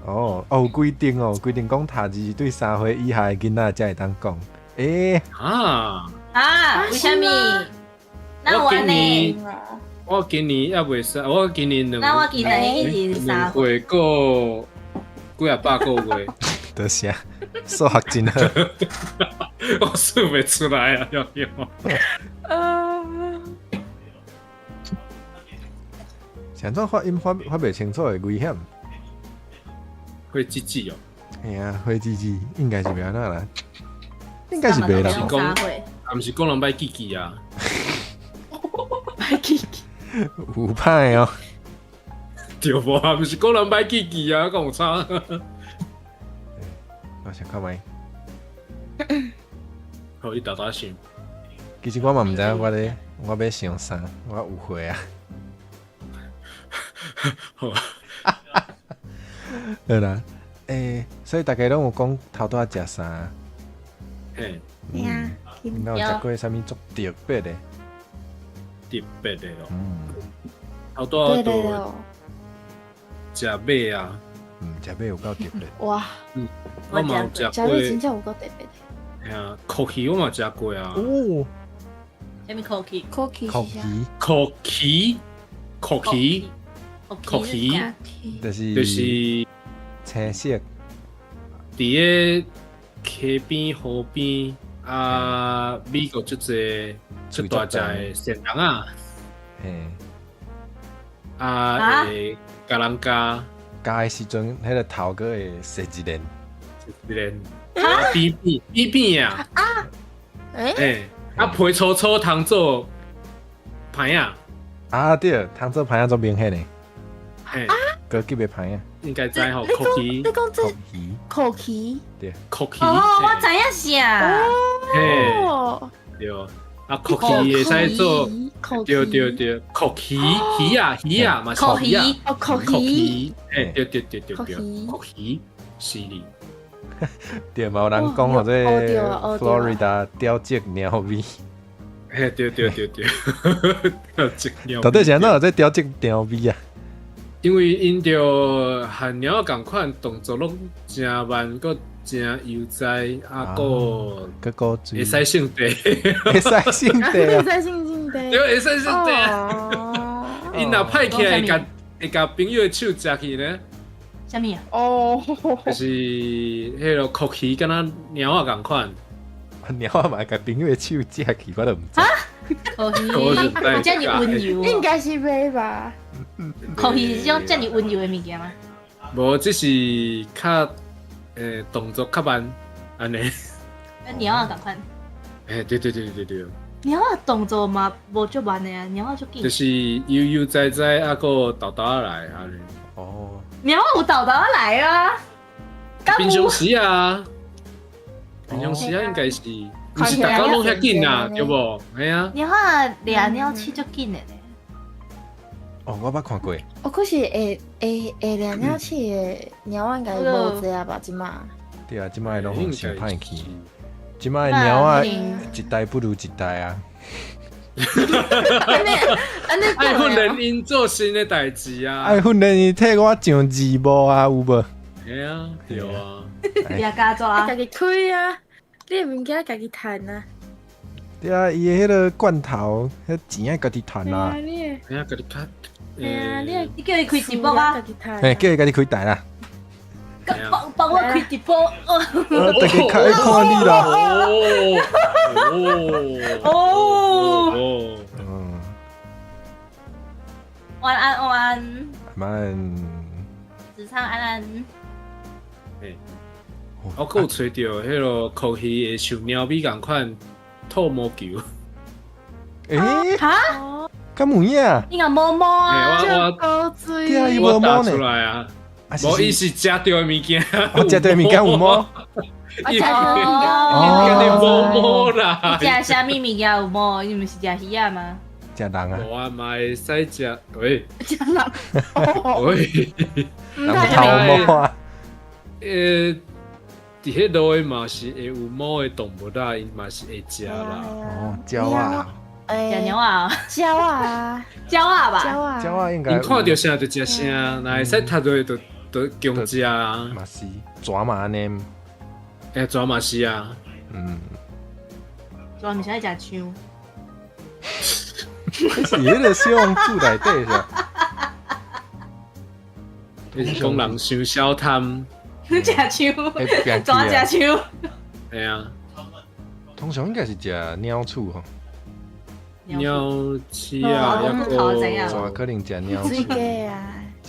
哦，有规定哦，规定讲读字对3岁以下的囡仔才会当讲。诶，啊！啊，为什么？那我呢？我今年也袂使，我今年那我今年已经3岁，岁过几啊百个月，多谢，数学真好。我数袂出来啊！要要，像种发音发袂清楚会危险。会记记哦。哎呀，火鸡鸡应该是袂安那啦，应该是袂啦。 3岁，啊，毋是讲人歹记记啊，白鸡鸡，有歹哦。对无啊？毋是讲人歹记记啊，讲有差。我想看觅，好，你打想。其实我嘛毋知影我要想啥，我有会啊。好，好啦，所以大家拢有讲头拄仔食啥？嘿，对啊，敢有食过啥物足特别的？特别的哦。嗯，好多对对都哦，食马啊，食尾有够特别。哇，我嘛有食食过，尾真正有够特别的。嘿啊，蛞蝓我嘛食过啊，哦，什么 cookie？ cookie 烤是啥鱼蛞蝓，蛞蝓，cookie，就是就是青色，伫个溪边、湖边啊，美国即个出大只的仙人啊，嘿，啊会甲人加，加的时阵，迄个头壳会射一连，一连边边啊，诶，皮粗粗通做牌啊，啊对，汤做盘啊做明显的，嘿，高级的盘啊，应该知吼，你讲曲奇，你讲这口鱼，口旗曲奇，哦，我知影啥，嘿，哦，对，曲奇会使做，口对，旗，曲奇鱼啊嘛是口鱼啊，鱼，哦口曲旗，奇，嘿，对，曲奇曲奇是哩，对嘛？有人讲或者哦对啊哦对啊 Florida 雕只鸟味，嘿，对，到底是安怎有这雕只鸟味啊？因为因着汉鸟共款动作拢真慢，搁真悠哉，个个会使性地，会使性地啊！在信心的，对，会使性地。哦，因若歹起来会甲朋友的手食去呢，什么啊？哦，就是迄个曲奇，敢若鸟仔共款。鸟啊嘛，甲朋友的手食去，我都毋知。口我是知鱼，这么温柔哦，应该是袂吧？口鱼是种这么温柔的物件吗？无，只是较动作较慢，安尼。跟鸟啊同款，对，鸟啊动作嘛无足慢的啊，鸟啊足紧就。是悠悠哉哉，啊个豆豆来安尼。哦，鸟啊有豆豆来啊，敢有平常时啊，平常时啊应该是，毋是大家拢遐紧啊，对无？系啊，鸟啊掠鸟鼠足紧的呢。哦，我捌看过。哦，可是会两鸟鼠的鸟应该无济啊吧？即马，对啊，即摆拢应先该是歹去。即摆鸟啊，嗯一代不如一代啊！安尼爱训练讲因做新的代志啊。爱训练伊替我上字幕啊，有无？系啊，对啊。掠家抓家，己开啊，你的物件家己趁啊。对啊，伊的迄个罐头，迄钱爱家己赚啊！你的，哎呀，甲你看，对啊，你的你叫伊开直播啊家，己趁啊。嘿，叫伊家己开台啦！帮我开直播。大家开看你啦！哦，嗯，晚安晚安，慢。子昌安安。我还有找到迄个口鱼的像鸟尾共款透毛球，诶，哈？敢有影？你个摸摸啊？我高水对啊，伊无我打毛呢。出来啊，啊无伊是食到的物件，我食到的物件有毛。伊哦肯定无毛啦。你食啥物物件有毛？你毋是食鱼啊吗？食人啊，我嘛会使食，喂这样喂，人头毛啊！伫迄落的嘛是会有毛的动物啦，因嘛是会食啦。哦，鸟啊，食鸟啊？鸟啊，鸟啊吧？鸟啊，鸟啊，应该因看到啥就食啥，若会使读到就强食啊。嘛是蛇嘛安尼，蛇嘛是啊，嗯，主要毋是爱食枪。迄是迄个小王子内底是。你是讲人伤小贪，食枪，会变怎食枪？系啊，通常应该是食鸟鼠吼，鸟鼠啊，哦抑头怎样个蛇可能食鸟水鼠、鸡啊，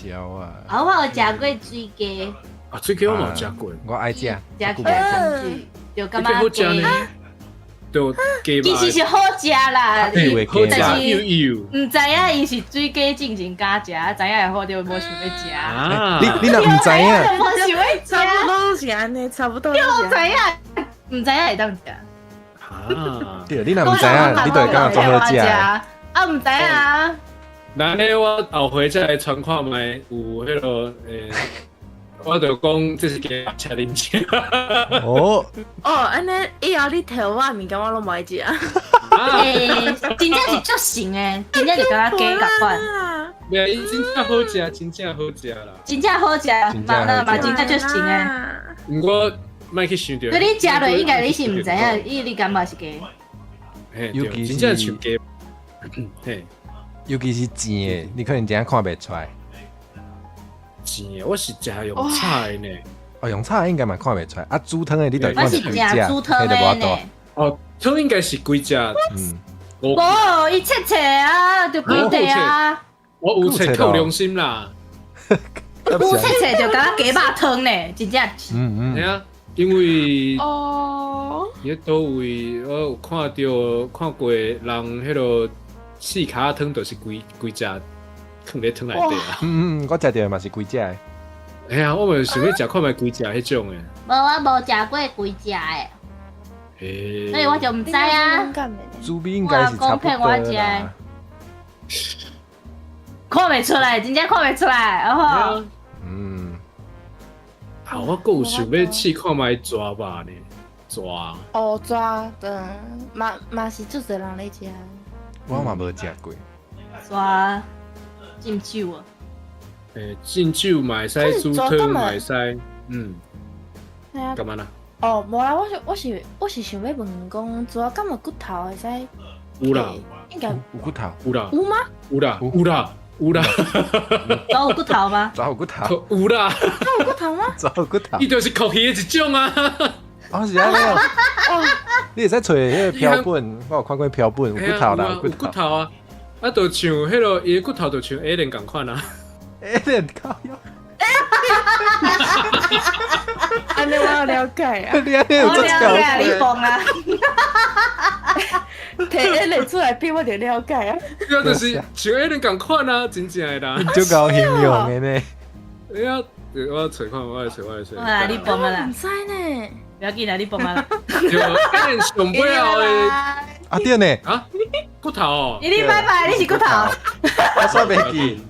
鸟啊。啊，我有食过水鸡，啊，水鸡我嘛有食过，我爱食，食起来真水，就感觉好食呢，就鸡其实是好食啦，以为好但是食又又毋知影伊是水鸡进前敢食，知影会好就无想要食。啊，你若毋知影，无想要差不食，多是安尼，差不多是我安尼。知影，毋知影会当食。啊，对，你若毋知影，你就会感觉做好食的。啊，毋知影啊，那呢我后回再来传看卖有迄个我就讲这是鸡吃啉食，哦，哦，安尼以后你摕我的物件我拢无爱食。诶，真正是足行诶，真正就敢若鸡共款，啊，没有，伊真正好食，真正好食啦。真正好食，嘛真正足行诶。毋过莫去想着，可你食落应该你是毋知影，你感觉是鸡？嘿，尤其是对真正像鸡，嘿，尤其是煎的，你可能真正看袂出来。煎的，我是食用炒的呢。哦，用炒的应该嘛看袂出来，啊，煮汤的你就会我是看出几食猪汤诶呢。哦，汤应该是几只？嗯，无，伊切切啊，就几块啊，我有切靠良心啦。有切切就敢若鸡肉汤呢，真正是。嗯嗯，系啊，因为哦，伊咧倒位，我有看过人迄落四卡汤，就是规只放咧汤内底啊。我食着嘛是规只的。哎呀，我们想要食看卖规只迄种诶。无我无食过规只诶，诶，所以我就唔知啊。猪鼻应该是差不多啦。看袂出来，真正看袂出来，然后啊，我还有想要试看卖抓吧呢，抓。哦，抓的嘛是足侪人咧食。我嘛无食过。抓浸酒啊，浸酒嘛会使，煮汤嘛会使，干嘛呢？哦，无啦，我是想要问讲，抓敢有骨头会使？有啦，应该有骨头。有啦，有吗？有啦，有啦，有啦。抓有骨头吗？抓有骨头。有啦，有骨头吗？抓有骨头。伊就是酷鱼的一种啊。哦，是安尼哦。你会使找迄个标本，我有看过标本，有骨头啦，有骨头啊。啊，就像迄落伊骨头，就像 Alien 共款啊。Alien 靠腰。安尼我有了解啊。你安尼有做了解你讲啊。摕 Alien 出来比我就了解啊。对啊，就是像 Alien 共款啊，真正的啦。就搞形容的呢。哎呀，我要找看，我来找。啊，你讲啊啦唔，知呢。不要紧啦，你讲啊啦。就 Alien 上尾后的啊对呢。啊，骨头哦。你拜拜，你是骨头。我煞袂记。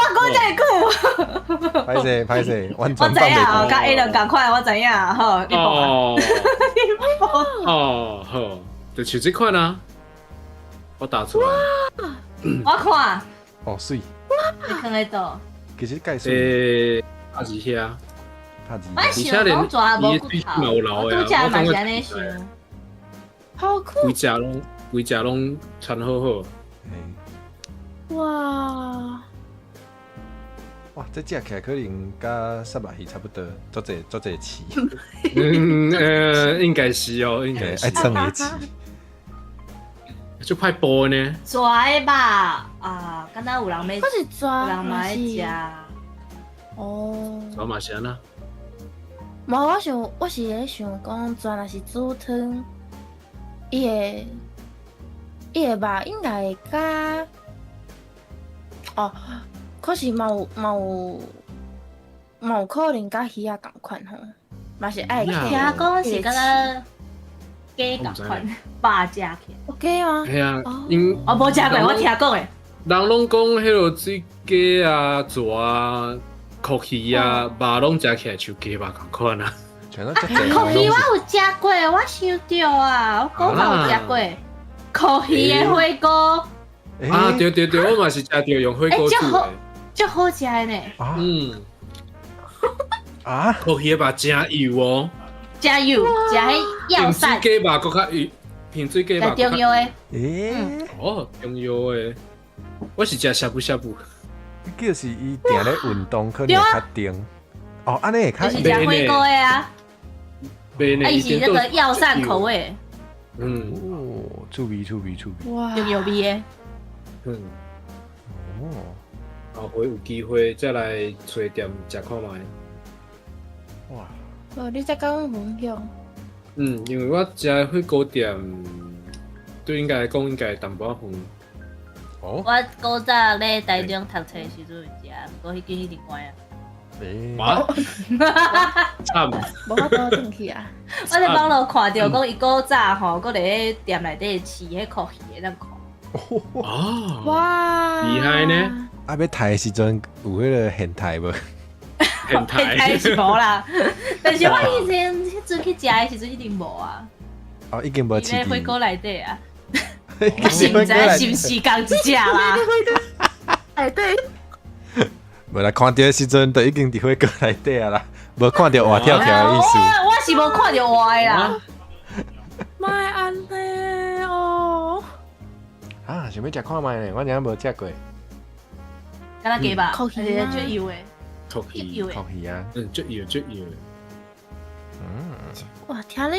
我讲遮久。歹势，完我全知影哦，放袂甲 A 人共款，我知影。好，你讲啊。哦，好，就像这款啊，我打出来。我看，哦，水，你放喺度。其实介水，拍一下，拍字。我想讲抓无骨头，我拄则嘛是安尼想。好酷！规只拢穿好好。哇！哇，这食起来可能甲沙巴鱼差不多，做者饲。应该是哦，应该是。爱蹭也饲。就派播呢？抓的吧，啊，敢若有人要，我是抓，有人嘛爱食。哦。抓马先啊？无，我是咧想讲，抓若是煮汤，伊个肉应该会甲，哦，可是嘛有可能甲鱼仔共款吼，嘛是爱听讲是敢若鸡共款，肉食起来。有鸡吗？系啊，我无食过，我听讲诶。人拢讲迄落水鸡啊、蛇啊、酷鱼啊，肉拢食起来像鸡肉共款啊。全都这酷鱼我有食过，我想着啊，我讲我有食过酷鱼的火锅。啊，对，我嘛是食着用火锅煮的，足好食的呢。啊，酷鱼的肉真油哦，真油，食迄药膳。水鸡肉搁较油，平水鸡肉。重要的。哦，重要的。我是食呷哺呷哺。就是伊定咧运动，可能会较定。哦，安尼会较。就是食火锅的啊。伊是那个药膳口味。哦，趣味。哇，有味的。后回有机会再来找店食看卖。哇！哦，你再甲我分享。因为我食火锅店，对应该来讲应该淡薄仔远。我古早咧台中读册时阵有食，不过迄间已经关啊。哇！惨！无法度进去啊！我在网络看到讲伊古早吼，搁伫咧店内底饲迄酷鱼的，咱看。哦！哇！厉害呢！啊，要抬的时阵有迄个现台无？现台是无啦，但是我以前迄阵去食的时阵一定无啊。哦，已经无饲。伫咧火锅内底啊。我是毋知是毋是共一只啦？哎对。无啦，看到的时阵就已经伫火锅内底啊啦，无看到活跳跳的意思。我是无看到活的啦。莫安尼哦。啊，想要食看卖呢，我仍无食过。敢若鸡吧，酷鱼啊，最油的。酷鱼啊。最油。哇，听恁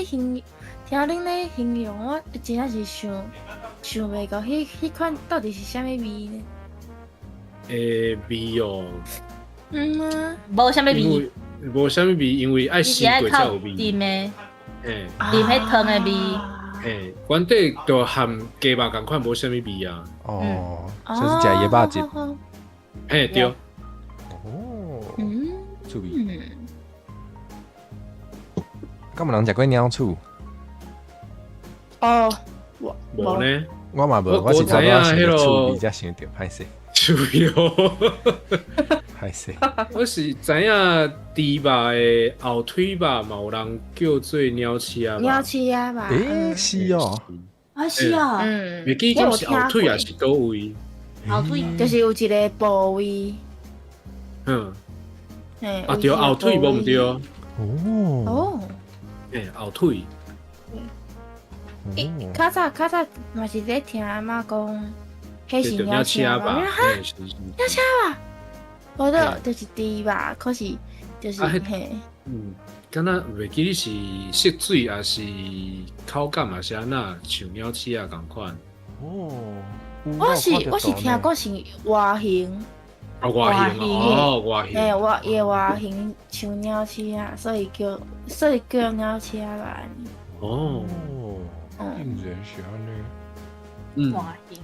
咧形容，我真正是想袂到迄款到底是啥物味呢？味哦。无啥物味。无啥物味，因为爱伊是洗爱靠过才有味。啉的，嘿，啉迄汤的味。嘿，原底就含鸡肉共款，无啥物味啊。哦，所以是食野肉汁。嘿，对，哦，嗯趣味。嗯，敢有人食过鸟鼠？哦，无呢，我嘛无，我我是头拄仔想知影迄到趣落味才想到，歹势，趣味哦。歹势。我是知影猪肉的后腿肉嘛，有人叫做鸟翅啊。鸟翅啊吧？诶，是哦，啊是啊，嗯，袂记敢是后腿还是倒位？后腿就是有一个部位，嗯，嘿，啊对，后腿无毋对。哦，哦，嘿，后腿。较早嘛是咧听阿妈讲，迄是鸟翅啊吧？嘿，是。鸟翅吧？我都就是猪肉，可是就是嘿，嗯，敢若袂记你是色水还是口感还是安那像鸟翅啊共款。哦，我是听过是外形，哦，外形哦，外形。嘿，伊外形像鸟翅啊，所以叫鸟翅吧。哦，竟然是安尼。嗯，外形。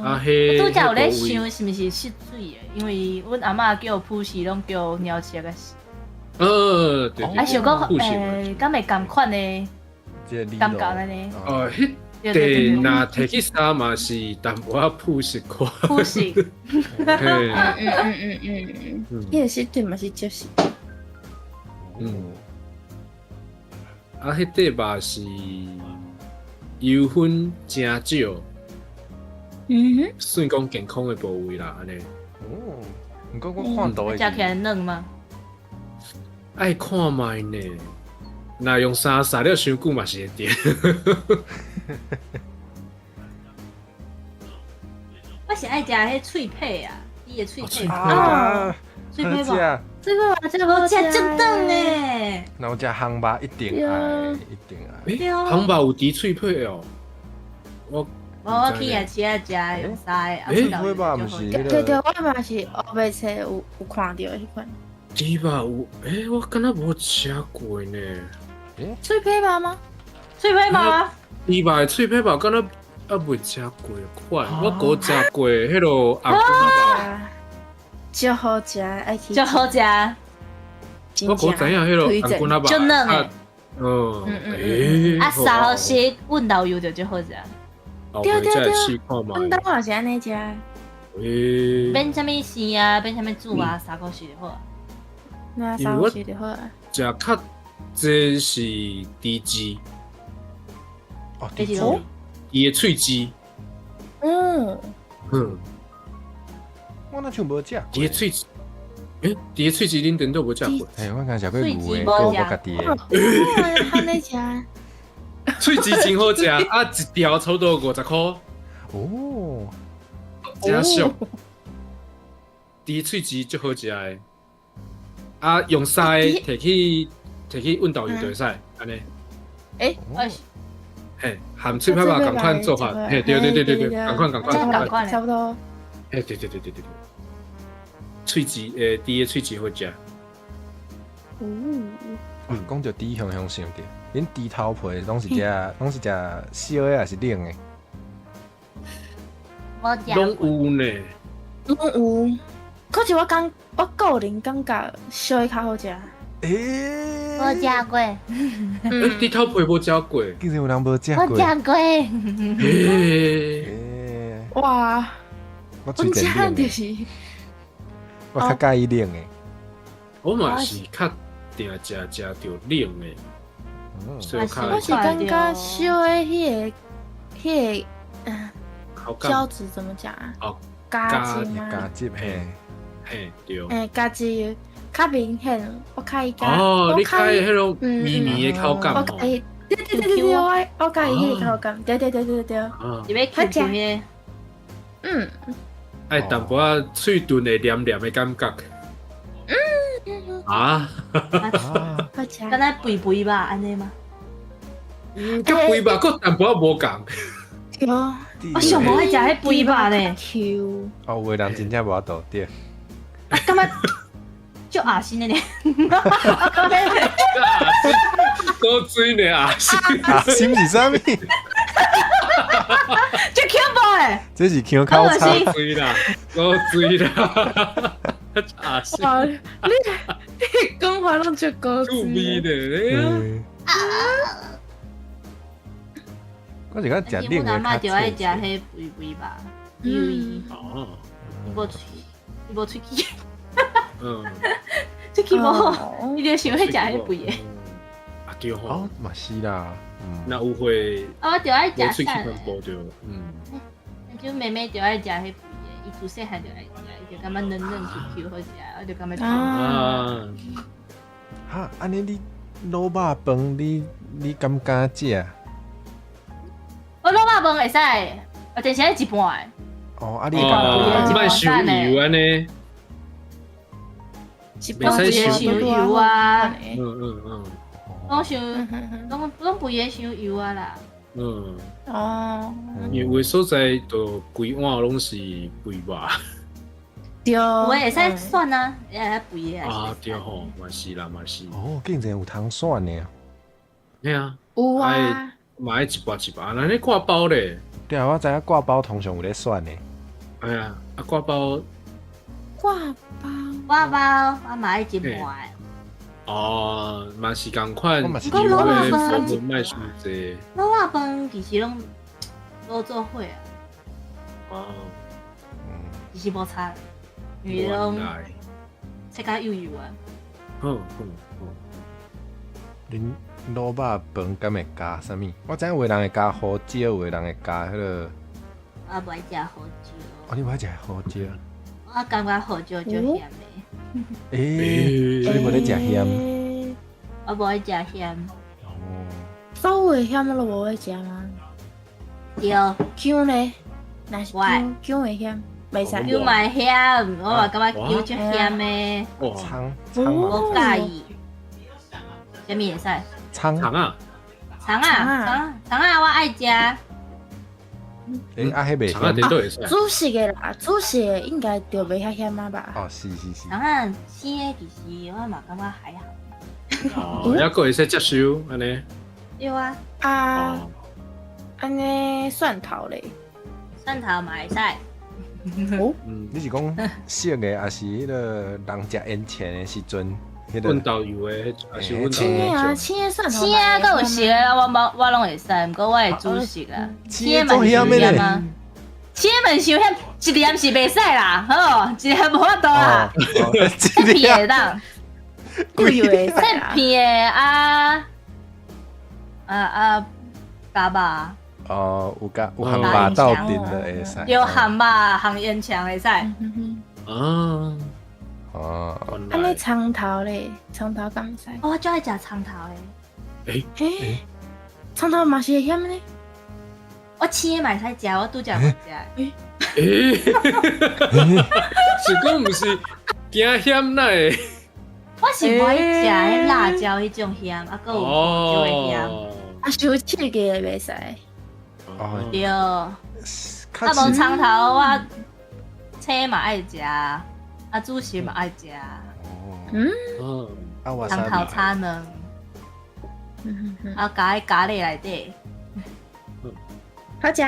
啊，迄拄则有咧想是毋是湿水的，因为阮阿嬷叫普氏拢叫鸟翅个是。对。啊，想讲普氏敢会共款的感觉安尼？迄对对对对，若摕去衫嘛是淡薄仔朴实款。普氏。嘿，迄个是对嘛是就是，啊，迄块肉是油分真少，算讲健康的部位啦，安尼。哦，毋过我看到的食起来嫩吗？爱看卖呢，若用衫杀了伤久嘛是会点。我是爱食迄脆皮啊，伊的脆皮。啊，脆皮吧，吧？这个好食真嫩诶。然后食烘肉一定爱，一定爱。对啊烘肉有猪脆皮哦，我去夜市啊食用晒的，脆皮吧不是对，我嘛是后尾册有看到迄款猪肉有，我敢若无食过呢。脆皮吧吗？脆皮吗？猪肉的脆皮肉敢若未食过款，我搁食过迄落红骨肉。就好食，爱去就好食，我搁知影迄落红骨肉。就嫩诶。啊，沙好食，阮老油就好食。对，试看嘛。阮兜嘛是安尼食。变啥物生啊，变啥物煮啊，3块4就好。那3块4就好。食较这是猪脂，哦，这是伊的脆脂。我那就无食。伊的脆脂，猪的脆脂恁顶都无食过。我刚食过牛的，跟我家己的。安尼食。脆脂真好食，啊，一条差不多50块。哦，真俗。猪脆脂最好食的，啊，用晒摕去运动油就会使，安尼。嘿，含脆皮肉共款做法，嘿，对，共款，差不多。嘿，对，脆脂猪的脆脂好食。讲着猪香想着，恁猪头皮拢是食烧的还是冷的？我食拢有呢。有，可是我个人感觉烧的较好食。我食过，猪头皮无食过。竟然有人无食过。我食过。哇！我最近冷的，我较介意冷的。我嘛是较定食着冷的，所以我是感觉烧的迄个口感胶质怎么讲啊？哦，加汁吗？加汁嘿，对。加汁较明显，我较意哦，你开迄种绵绵的口感我介意，对，我介意迄个口感，对。你要 Q Q 的，爱淡薄仔脆炖的黏黏的感觉。好食。敢若肥肥吧，安尼吗？甲肥肉佫淡薄仔无共。我上无爱食迄肥肉呢。Q。有的人真正无法度对。感觉足就恶心的呢。高水呢啊！啊，心是啥物？就 Q boy，这是香口恶叉。心高水啦，高水啦，啊是哇，你讲话拢就高趣味知。的，哎呀，嗯我是讲食冷的阿妈就爱食较脆迄肥肥吧，因为伊哦，无喙，伊无喙齿，嗯，喙齿无好，哦伊就想要食迄肥的。啊叫哦好，，嘛是啦，那有会啊，我就爱无喙齿食散的分，剥掉，嗯，就妹妹就爱食迄肥的，伊自细汉就爱食，伊就感觉嫩嫩 Q Q 好食，我就感觉啊啊，哈，安尼你卤肉饭你敢敢食？我卤肉饭会使，我但是爱一半的。哦，啊你哦敢卖伤油安尼，一袂使伤油啊嗯嗯嗯拢伤，拢肥的伤油啊啦。嗯，哦，因为所在都规碗拢是肥肉。对，我会使算啊，也会肥的啊，对吼，嘛是啦，嘛是，哦，竟然有通选呢。嘿啊，有啊，嘛爱一包一包，那你挂包咧？对啊，我知影挂包通常有咧选呢。哎呀，啊挂包挂包，我包我嘛爱一半的。哦，嘛是共款，我嘛是不过卤肉饭分分卖伤济，卤肉饭其实拢无做伙啊，哦，嗯，其实无差，因为拢原来，切较油油啊。哼哼哼，恁卤肉饭敢会加啥物？我知影有的人会加胡椒，有的人会加迄个。我无爱食胡椒，哦，你不爱食胡椒？我感觉胡椒就咸的，诶，所以无咧食咸。咸。我无爱食咸。哦，所有的咸我都无会食吗？对，姜呢？若是我姜会咸，袂使。油嘛咸，我嘛感觉油就咸的，哇，葱嘛，无介意。啥物会使？葱长啊，葱啊，我爱食。诶，啊，迄袂长啊，咸点都会使，煮食的啦，煮食的应该就袂遐咸啊吧？哦，是，葱啊，生的其实我嘛感觉还好。哦，抑个会使接受安尼，对啊，啊，哦，安尼蒜头咧，蒜头嘛会使。哦，嗯，你是讲熟的，还是迄个人食烟前的时阵，迄问个豆油的，还是问豆青的啊，油青的蒜头，青啊，佮有熟的啊，我拢会使，毋过我会煮熟啊。青的嘛是做伤咸啊，青的嘛是伤咸，一粒是袂使啦，好，一粒无法度啦，切片的当，又有会使切啦。片的加吧，哦，有含哦肉豆丁的会使。有含吧，含烟肠会使。嗯啊，哦，安尼原来，葱头咧，葱头敢使？哦我就爱食葱头的，嘿，葱头嘛是会咸呢。我青的嘛会使食，我拄则无食。诶，是讲毋是惊险那会，我是无爱食迄辣椒迄种咸，啊，佮有胡椒的咸。哦，啊，烧切个也袂使。哦对，啊，较无是葱头我青嘛爱食，啊，煮熟嘛爱食，哦，嗯，哦，啊，我葱头炒卵，啊，加喺咖喱内底，好食。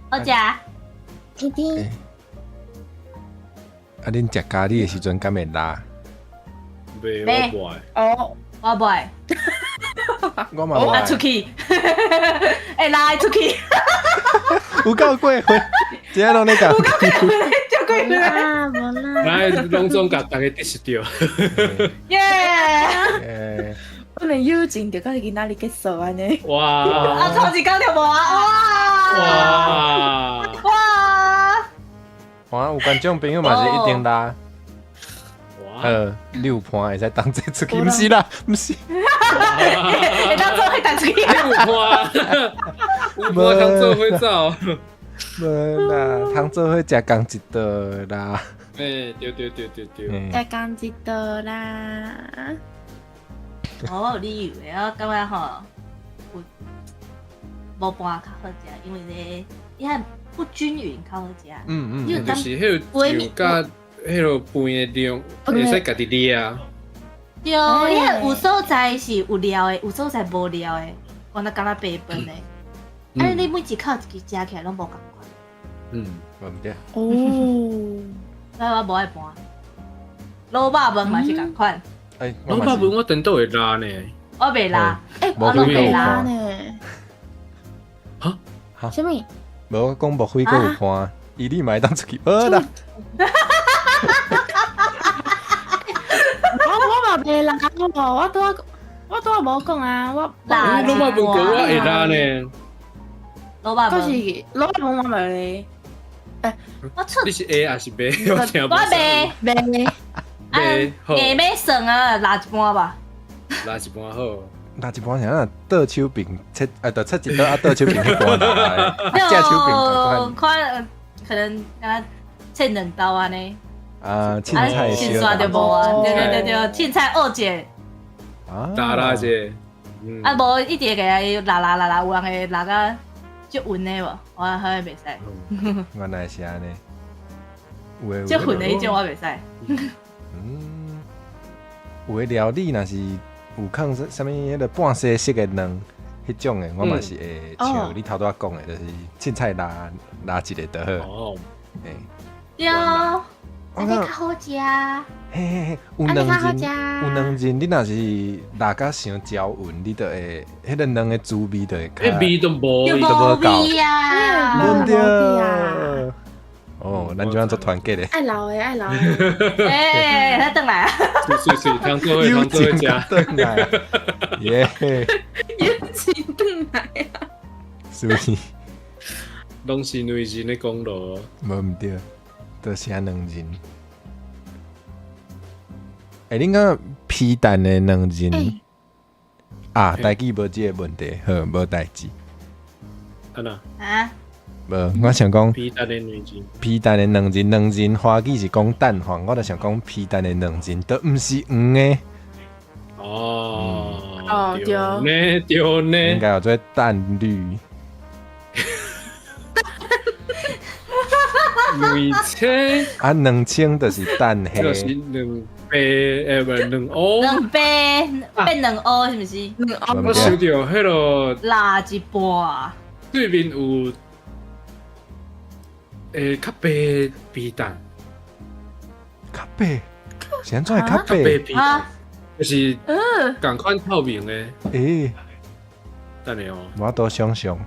好食。一定诶啊，恁食咖喱的时阵敢会辣？袂袂我不爱，哦，我不爱，啊我嘛不爱出去，会拉出去，有够过分，今仔拢咧讲。就过去，啦，无啦。来拢总甲大家 diss 掉，耶！诶，我连友情就到今仔日结束安尼。啊，哇超级高条无啊！哇，哇！哇，有观众朋友嘛是一定辣。哇，你有伴会使当这出去？毋是啦，毋是。会当做会当出去，有伴，有伴通做会走，无啦，通做伙食同一道啦。诶，对，嗯再讲一道啦。我有理由的，我感觉吼，有无拌较好食，因为咧，伊遐不均匀较好食。嗯你有当就是迄个酒甲迄落饭的地方会使家己捏啊。对，你看有所在是有料的，有所在无料的，我那敢若白饭的。啊，你每一口一支食起来拢无共款。嗯，无毋对，哦，所以我无爱拌。卤肉饭嘛是共款，哎，老爸饭我等到会拉呢。我袂拉，哎，无我拢火袂拉。呢？哈什么？无讲木灰个有伴，伊你买当出去，啦。我嘛袂拉哦，我拄无讲啊，我拉老爸饭个我会拉呢。可卤肉饭，是卤肉饭我袂咧，我出你是 A 还是 B？我听不我懂。袂，袂。袂好，硬要算啊，拉一半吧。拉一半好。那一般像倒手柄切，就切一刀啊，倒手柄去拌来，借手柄就赶看可能啊切两刀安尼，啊，凊啊菜凊刷就无啊，哦对对对对，凊菜二姐，啊，打拉者。嗯啊无一直给伊拉，有人会拉个足匀的无，我好像袂使，原来是安尼，有诶足匀的迄种我袂使。嗯，有诶料理若是有放啥物迄个半西式诶卵，迄种诶，我嘛是会像你头拄仔讲诶，就是凊菜拉一个就好。哦，诶，对，安我看尼较好食。嘿，有安尼较好两食人，有两人，你若是拉甲伤焦匀，你就会迄个卵诶滋味就会迄味都无就伊。无味啊！无无对啊哦，咱就安做团结诶，爱老诶，爱老诶，哎，他转来啊！是，当做会当做会食。转来，耶，友情转来啊！是不是？拢是内人的功劳。无毋对，就是安两人。恁讲皮蛋的两人啊，代志无即个问题，好，无代志。安那啊，无，我想讲皮蛋的内人。皮蛋的两人，两人花语是讲蛋黄，我就想讲皮蛋的两人，都毋是黄的，哦，对对呢，对应呢。该有做蛋绿。而且啊，两千就是蛋就是黑，两白，不两乌。两杯变两乌是毋是？我想到迄落拉一半，对面有较白皮蛋，较白，是安怎会较较白白？皮蛋啊，就是共款透明的。诶，等下哦，我都想象，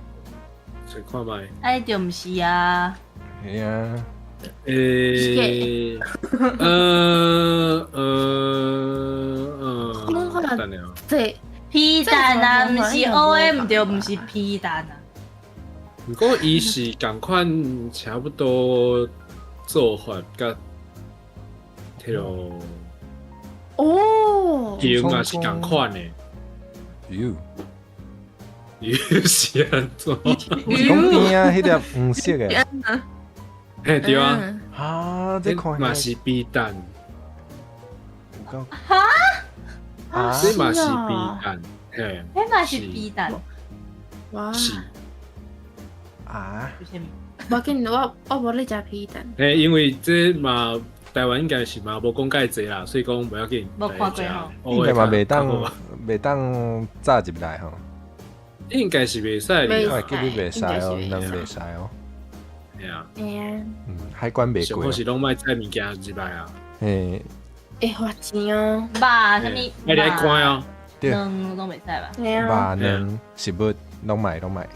再看卖。哎，就毋是啊。嘿啊，等下哦。对，皮蛋啊，毋是乌的，毋就毋是皮蛋啊。不过伊是共款差不多做法，甲迄落哦，形也是共款的。哟，伊是安怎？我是讲边啊，迄粒黄色的，嘿，对啊，啊，这看起来嘛是皮蛋，有够啊，这嘛是皮蛋，嘿，迄嘛是皮蛋，哇，是。啊，就是无紧，我无咧食皮蛋，嘿，因为这嘛台湾应该是嘛无讲介济啦，所以讲不要紧。无看过吼应该嘛袂当较好袂当炸入来吼，应该是袂使袂的我啦。会记你袂使哦，应该是袂使能袂使哦，嘿啊，哎呀，海关袂过上好，是拢卖载物件入来啊。嘿，会花钱哦，肉啥物，你来看哦，对卵拢袂使吧？哎呀，肉卵食物拢买拢买，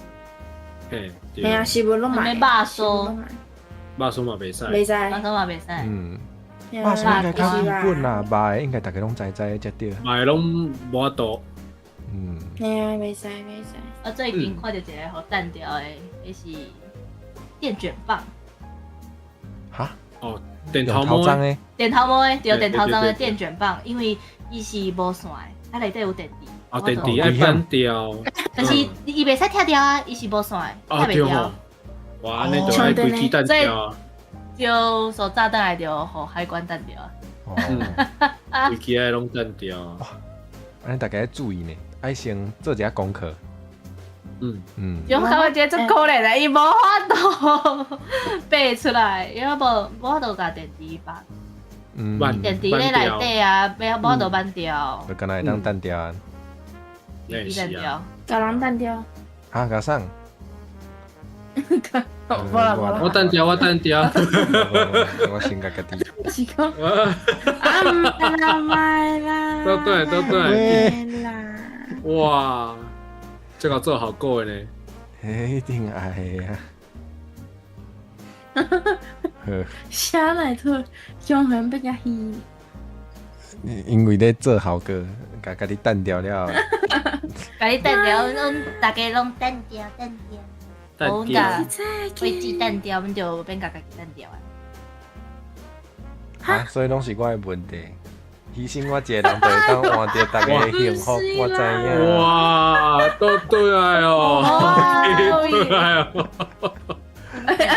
嘿，对哎呀，食物拢买，肉酥肉酥嘛袂使。袂使，肉酥嘛袂使。嗯，肉肉酥应该较基本啦，肉的应该大家拢知才对，买拢无法度。嗯，哎呀，袂使袂使，我最近看到一个好单调的，迄是电卷棒，哈，哦，电用头毛的，头章诶，电头毛的，对，对电头章的对对对电卷棒，因为伊是无线的，啊内底有电池。哦，电池我就爱翻掉。但是伊袂使拆掉啊，伊是无线的，哦，拆袂掉对吼。。哇，安尼就爱规鸡蛋掉啊，就手炸弹来就互海关弹掉啊。哦，规鸡爱拢蛋掉。安尼大家要注意呢，爱先做一下功课，嗯，嗯，就我感觉这可怜的，伊无法度背出来，因为无法度甲电池拔。慢电伫咧内底啊，要都慢掉，就敢若会当单调啊，伊单掉。甲人单调。啊，加上，无啦无啦，我单调，我先甲家己，是讲啊，买啦，都对买啦。哇，这个做好过的呢。一定爱啊。啥来头？向远要甲戏。因为咧做好歌，甲家己单调了，甲你单调，阮大家拢单调。我单调甲飞机单调，阮就免甲家己单调啊。啊，所以拢是我的问题。牺牲我一个人，就会当换着大家的幸福，我知影。哇，都对啊哦，对啊哦。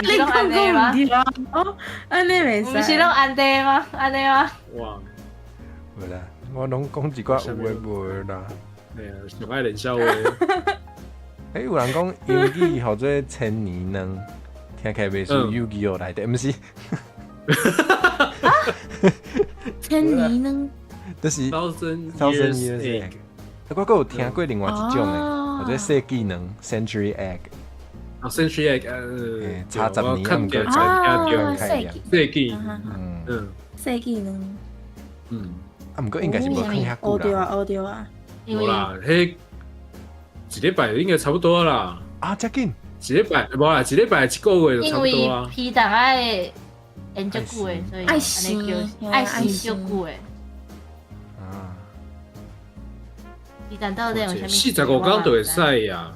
你讲讲问题啊？哦，安尼袂使。不是拢安尼吗？安尼吗？哇，无啦，我拢讲一寡有诶无诶啦。哎呀，上爱冷笑话。有人讲英语号做千年能，听起来袂输 Yu-Gi-Oh 内底，毋是？千年呢？就是1000 years egg。我还有听过另外一种诶，或者世纪能 Century Egg。Century Egg，差10年，看到世纪，世纪呢？毋过应该是无看遐久啦。学着啊。无啦，迄一礼拜应该差不多啦。啊，遮紧？一礼拜无啦，一礼拜1个月就差不多因为啊。批档爱研究久诶，所以爱心爱心就久诶。啊，批档到底有啥物？45天就会使呀。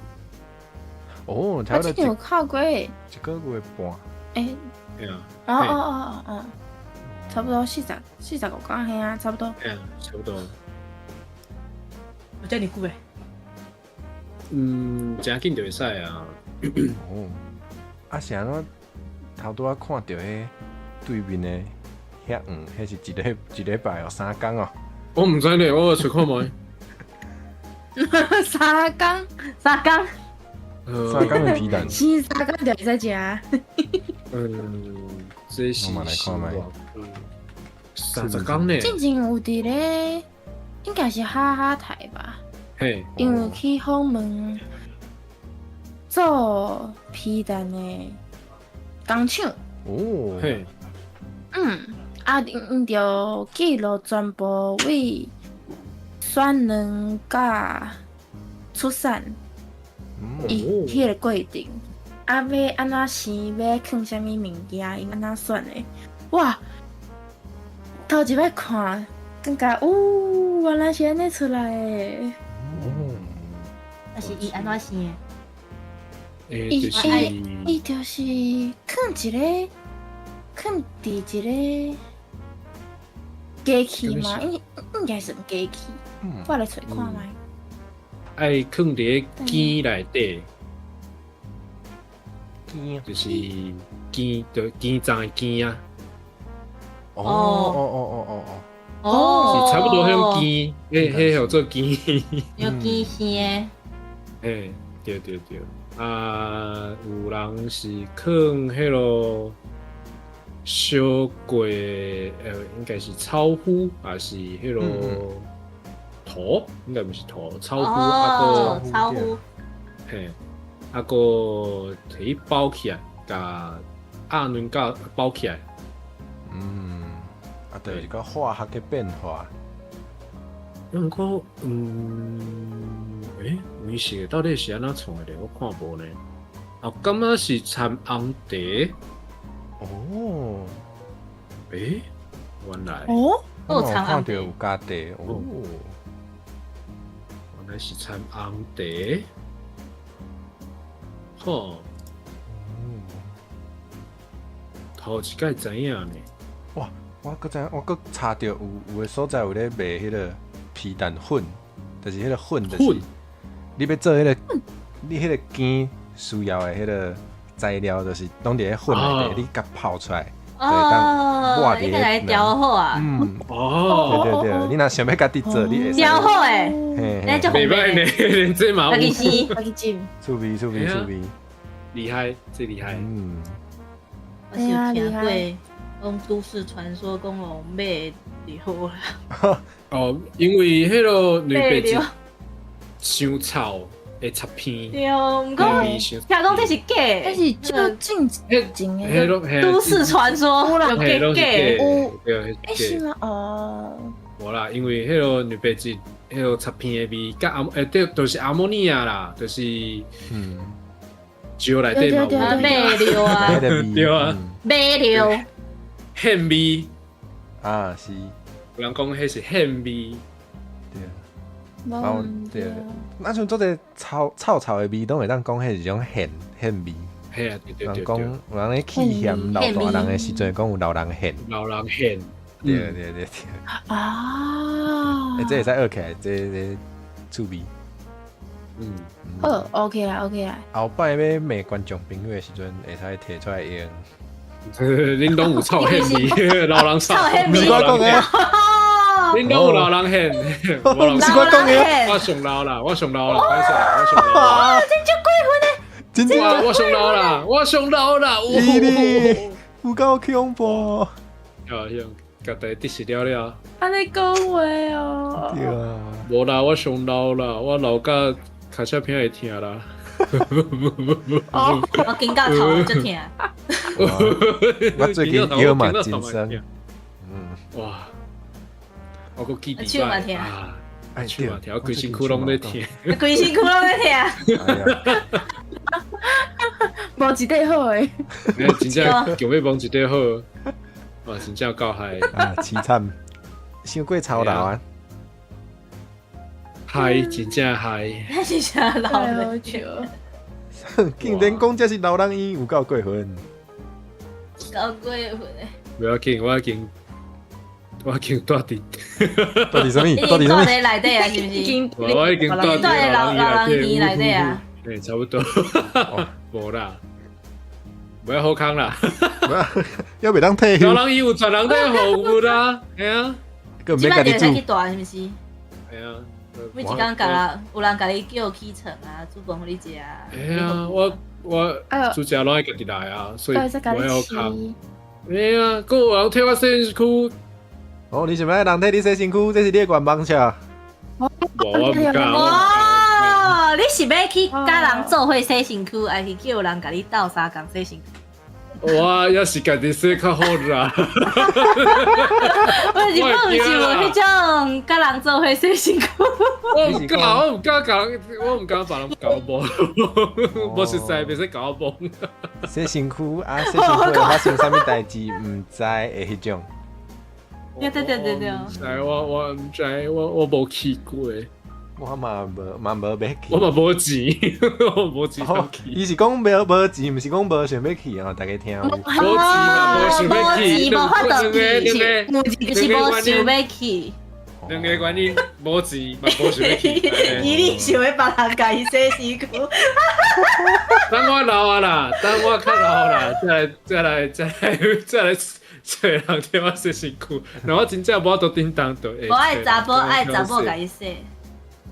哦，差不多我之前有看过。一个月半。诶。对啊。哦，差不多45天嘿啊，差不多。差不多。有遮尔久诶？真紧就会使啊。哦，啊是安怎？头拄仔看到迄对面的遐远，迄是一礼拜哦，3天哦。我毋知呢，我有出看觅。3天。3天的皮蛋。先3天就会使食。这是我嘛来看觅。30天呢？之前有伫咧，应该是哈台吧。嘿。因为去访问做皮蛋的工厂。哦。嘿。因着记录全部为选人甲出产。伊迄个过程，要安怎生，要放啥物物件，伊安怎选的？哇！头一摆看，感觉原来是安尼出来的。但是伊安怎生的？伊就是放伫一个机器嘛，应该是机器。我来找看觅。爱放伫茧内底，就是茧，就茧状的茧啊。是差不多迄种茧，迄叫做茧。有茧生的。嘿，对。啊，有人是放迄落烧过，应该是草菇，还是迄落土？应该不是土，草菇啊个。草菇。嘿，啊个摕包起来，甲鸭卵甲包起来。啊，就是一个化学的变化。毋过，为是到底是安怎创的？我看无呢。啊，感觉是掺红茶。哦。原来。我看到有加茶。原来是掺红茶。吼。头一摆知影呢。哇！我搁查到有的所在有咧卖迄个皮蛋粉，就是迄个粉，就是你要做迄个，你迄个羹需要的迄个材料，就是拢伫迄粉内底，你甲泡出来，对，当抹你来调好啊。对，你若想要家己做，你会调好诶，那就袂歹呢，这嘛有。趣味，厉害，最厉害。我是有听过，讲都市传说讲龙马流啦，哦，因为迄个女白马流质伤臭，会插片，对，毋过味听伤。讲这是假但的，是就近景迄诶，拢都市传说有假嘿，拢是假假，的，对，哎是吗？哦，无啦，因为迄个女白质，迄个插片的味，甲对，就是阿莫尼亚啦，就是嗯，酒内底嘛有对啊，味马流啊迄，个味对啊嗯马流，hen 味，啊是，有人讲迄是hen 味，对。冇对，那像做者臭的味，拢会当讲迄是一种hen味。嘿啊，对对人对对，讲有人咧气嫌老大人的时阵，讲有老人hen。老人 hen，对对对对，啊，这会使学起来，这趣味。嗯，哦，OK 啦，OK 啦，后摆要骂观众朋友的时阵，会使摕出来用。恁拢有臭 hen 味，老人臭臭 hen 味不是我讲的，恁拢有老人 hen，无人不是我讲的，我上老啦，我上老啦，歹势，我上老啦，真正我上老啦，我上老啦，伊哩有够恐怖。啊，向家己得失了了，安尼讲话哦，对啊，无啦，我上老啦，我老甲卡车片会疼啦，我紧到头就疼，我最近腰嘛真酸。嗯，哇，我个记手嘛疼啊，哎手嘛疼，我规身躯拢咧疼，规身躯拢在疼。哎呀，无一块好诶，真正强要摸一块好，哇，真正够嗨，啊，凄惨，伤过操劳啊。嗨，真正嗨，那是啥老太好人笑了，竟然讲这是老人院，有够过分。搞鬼魂的，不要紧，我已经住伫，到底什么？已到底什么？经住在内底啊，是不是？经我已经住伫住在老人院内底啊。诶，差不多，无啦，不要好康啦，要袂当退休老，人伊有传人在服务啦，系啊，更即免家己煮摆就会使去。大是不是？系啊，每一工甲人有人甲你叫起床啊，煮饭互你食啊。哎呀，我主食拢爱家己来啊，所以到底在甲我要你康。吃？哎呀，还有人替我洗身躯，哦，你想要人替你洗身躯，这是你的愿望下。我唔敢。哇！你是要去甲人做伙洗身躯，还是叫人甲你斗相共洗身躯？我也是家己洗较好啦。我是讲是无迄种甲人做伙洗身躯。我唔敢，我唔敢讲，我唔敢把人搞懵，无实在袂使搞懵。洗身躯啊，洗身躯会发生啥物代志，唔知的迄种。对对对对对我唔知，我唔知，我无去过，我嘛无要去。我嘛无钱，我无钱哦通去。伊是讲无钱，毋是讲无想要去哦，大家听有。无钱嘛，无想要去。无法度去，两是个有钱就是无想要去。两个原因，无钱嘛，无想要去。伊你想要别人甲伊洗身躯，等我老啊啦，等我较老啦，再来找人替我洗身躯。然后我真正无法度叮当到。无爱查甫爱查某甲伊洗。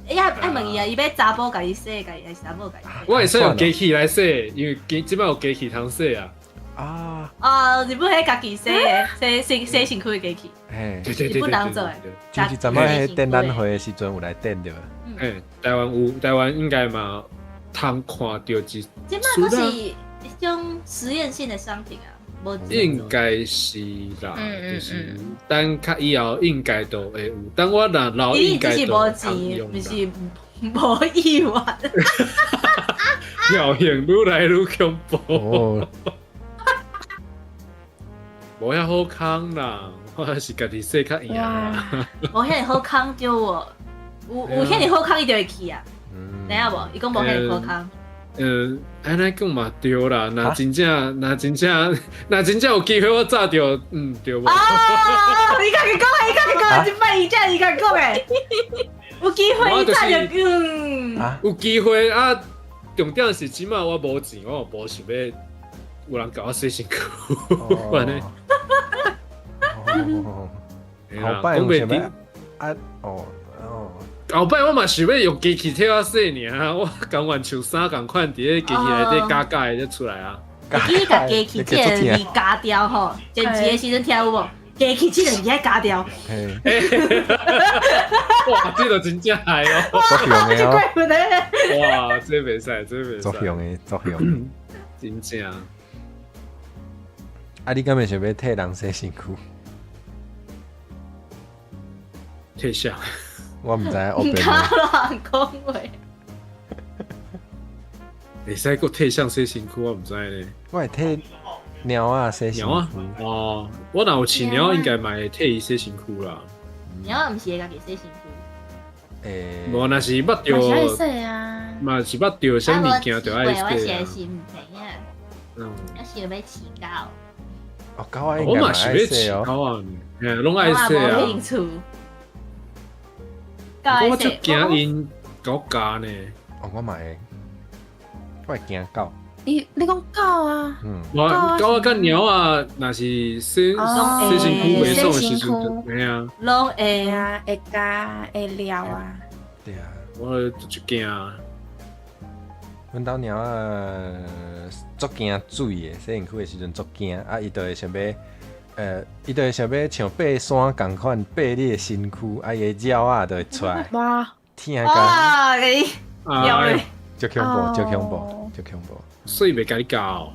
爱问伊啊，伊要查甫甲伊洗，还是查某甲伊洗？我会使用机器来洗，因为即摆有机器通洗啊。啊，哦，日本迄家己洗的，洗身躯的机器，嘿，对对对日本人做的。前一阵仔迄展览会的时阵有来展着。诶，台湾有，台湾应该嘛通看到一，即摆都是一种实验性的商品啊，无应该是啦，嗯就是等较以后应该都会有，等我若老伊应该都只是无有通钱，用啦。毋是无意愿。表现愈来愈恐怖，哦，无遐好康啦，我还是家己洗较赢啦。无遐尼好康就我，有遐尼好康伊就会去啊。嗯知影无？伊讲无遐尼好康。安尼讲嘛对啦，若真正有机会，我早就对无？啊！你家己讲，即摆伊才伊家讲诶。有机会伊早就啊，有机会啊，重点是即码我无钱，我无想要有人甲我洗身躯，不然呢？哦，嘿啦后摆讲袂定有想要啊，哦。后摆我嘛想要用机器替我洗尔，我甘愿穿衫共款伫咧机器内底加的就出来啊。会记你甲加去即个字加掉吼，前期的时阵听有无？加去即个字爱加掉。嘿，哇，这个真正系哦！作用的哦，怪不得。哇，这袂使，这袂使。作用的作用。真正。啊，你敢会想要替人洗身躯？退下。我毋知影唔敢乱讲话。会使个退向洗身躯，我毋知呢。我会替猫啊洗身猫啊躯。哦，我若有饲猫，应该嘛会替伊洗身躯啦。你要毋是会家己洗身躯？诶，无若是捌嘛是爱着，洗啊，嘛是捌着啥物件就爱我洗啊。是是毋知影，嗯，我想要饲狗，哦，狗仔应我该嘛爱嘛是要洗哦。饲狗啊，嘿，拢爱洗我啊无。兴趣。狗我就爱洗，惊因狗咬呢。哦，我嘛会，我会惊狗。你讲狗啊？嗯，我狗甲猫啊，若是洗哦洗身躯袂爽的时洗身躯阵，嘿啊，拢会会啊，会加会撩啊。对啊。我就惊啊。阮兜猫啊，足惊水的，洗身躯的时阵足惊，啊，伊就会想要，伊就会想要像爬山共款爬你的身躯，啊，伊的鸟啊就会出来，哇，疼甲哇，给你撩哎嘞，，足恐怖，哦足恐怖，足恐怖。所以袂甲你咬。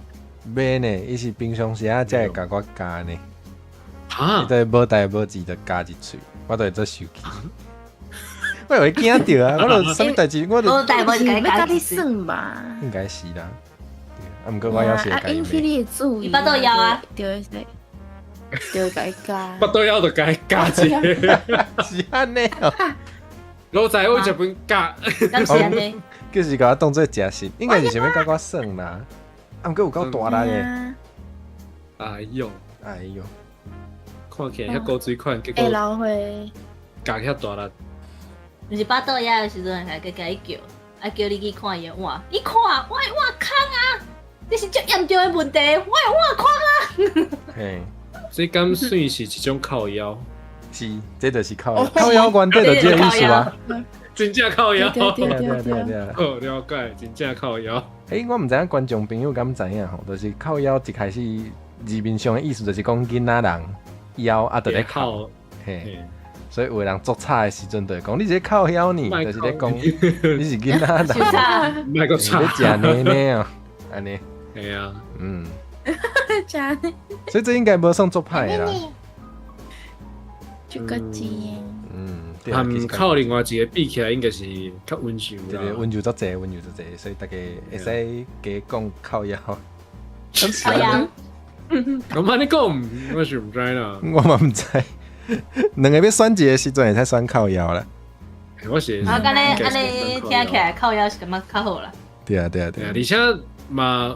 袂呢，伊是平常时啊才会甲我加呢，哈伊就会无代无志就加一喙，我就会做生气。我会惊着啊！我就啥物代志，我就无代无是要就甲甲你你算。算吧？应该是啦。对啊，毋过我要是会啊，甲伊引起骂。你的注意，你巴肚枵啊？就会就会甲伊加。巴肚枵就甲伊加一个，是安尼哦，老仔我食饭加。敢是安尼？就是甲我当做食食，应该是想要甲我耍啦。啊，毋过有够大力的，啊哎呦，哎哟，看起来遐高水款，结会果老会，加遐大力。就是巴肚枵的时阵，还甲伊叫，啊叫你去看伊的碗，你看我的碗空啊！这是足严重的问题，我的碗空啊！嘿，这敢算是一种靠腰，是，这就是靠腰关底就这个意思啊。真正靠腰。对对啊对啊对啊对啊。好了解，真正靠腰。诶，我毋知影观众朋友敢知影吼，就是靠腰一开始字面上的意思就是讲囡仔人腰啊，就咧靠，靠，嘿。嘿所以有的人做菜的时阵，就会讲你这靠腰呢，莫就是咧讲靠你是囡仔就人，差，卖个你咧食差。奶奶啊，安尼，系啊，嗯，加呢所以这应该无算做歹的啦，就个钱。嗯，对啊，其含实靠另外一个比起来，应该是较温柔对对，啦。温柔足济，温柔足济，所以大家会使加讲靠腰。靠腰，咁安尼讲，我是唔知啦。我嘛毋知，两个要选一个时阵会使选靠腰啦。我是然后安尼应该是安尼听起来靠腰是感觉较好啦。对啊对啊对啊，对啊，而且嘛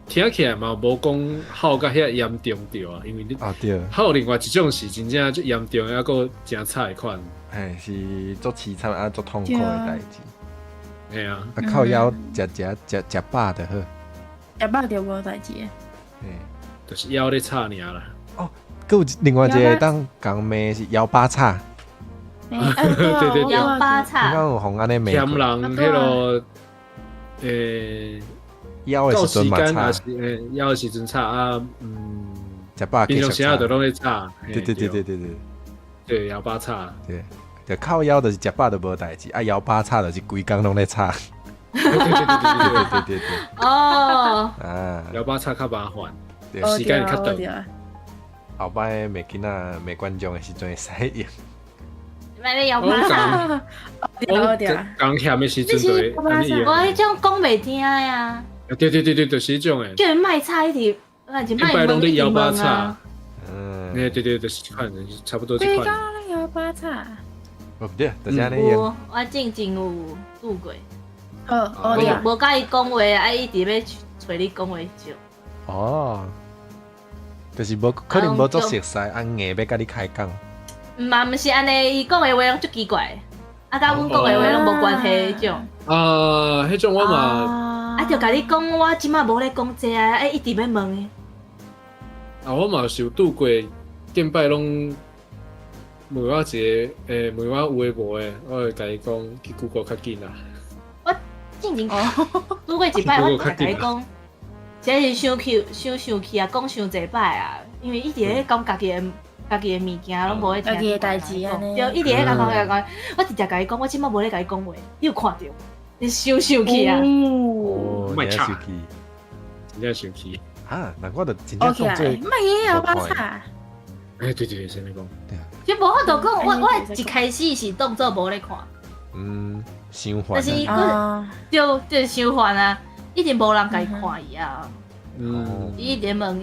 听起来嘛无讲好甲遐严重着啊，因为你哦对，还有另外一种是真正最严重，还个真差的款。哎是足凄惨啊，足痛苦的代志。系啊，啊靠腰食饱就好。食饱就无代志。嘿，就是腰咧差尔啦。佮有另外一个当讲骂是腰巴叉，对对对腰巴你叉，讲有互安尼骂嫌过，人迄落腰的到时阵嘛叉时间还，是腰的时阵差啊，食饱继续平常时啊叉。都拢咧差。对对对对对对对，腰巴差。对，就靠腰就是食饱就无代志，啊腰巴叉就是规工拢咧叉。对对对对对对对对对哦，啊，腰巴差较麻烦，对，时间较长。后摆骂囡仔骂观众的时阵会使用。买咧腰我巴叉，讲对对，讲嫌的时阵就会安尼用。我迄种讲袂听呀，对对对对，就是迄种诶。叫人卖叉一直，而且卖一般拢咧腰巴问啊差。嗯，对对对，就是这款，差不多这规款。工腰巴叉。哦不对，就是安尼用。有，我真有拄过，哦对啊，无甲伊讲话，啊伊直要找你讲话少。哦，就是无可能无做熟悉，啊硬要甲你开讲。毋是安尼，伊讲的话拢足奇怪，啊，甲阮讲的话拢无关系迄种。啊，迄种我嘛，啊，就甲你讲，我即马无咧讲这啊，一直要问的。我嘛是有拄过，见摆拢问我一个，问我有诶无诶，我会甲伊讲去 Google 较紧啦。进前拄过一摆，我甲伊讲，现在是生气啊，讲伤侪摆啊，因为伊伫咧讲家己的物件，拢无咧听。家己的代志安尼。对，伊伫咧讲，我直接甲伊讲，我即摆无咧甲伊讲话，你有看到？你生气啊！哦，卖吵你生气真正生气。啊！那我就真正 OK 啊，讲做卖也要巴叉。哎，对，先你讲。就无法度讲，我一开始是当做无咧看，伤烦但是啊。就伤烦啊，一定无人甲伊看伊啊，伊一直问。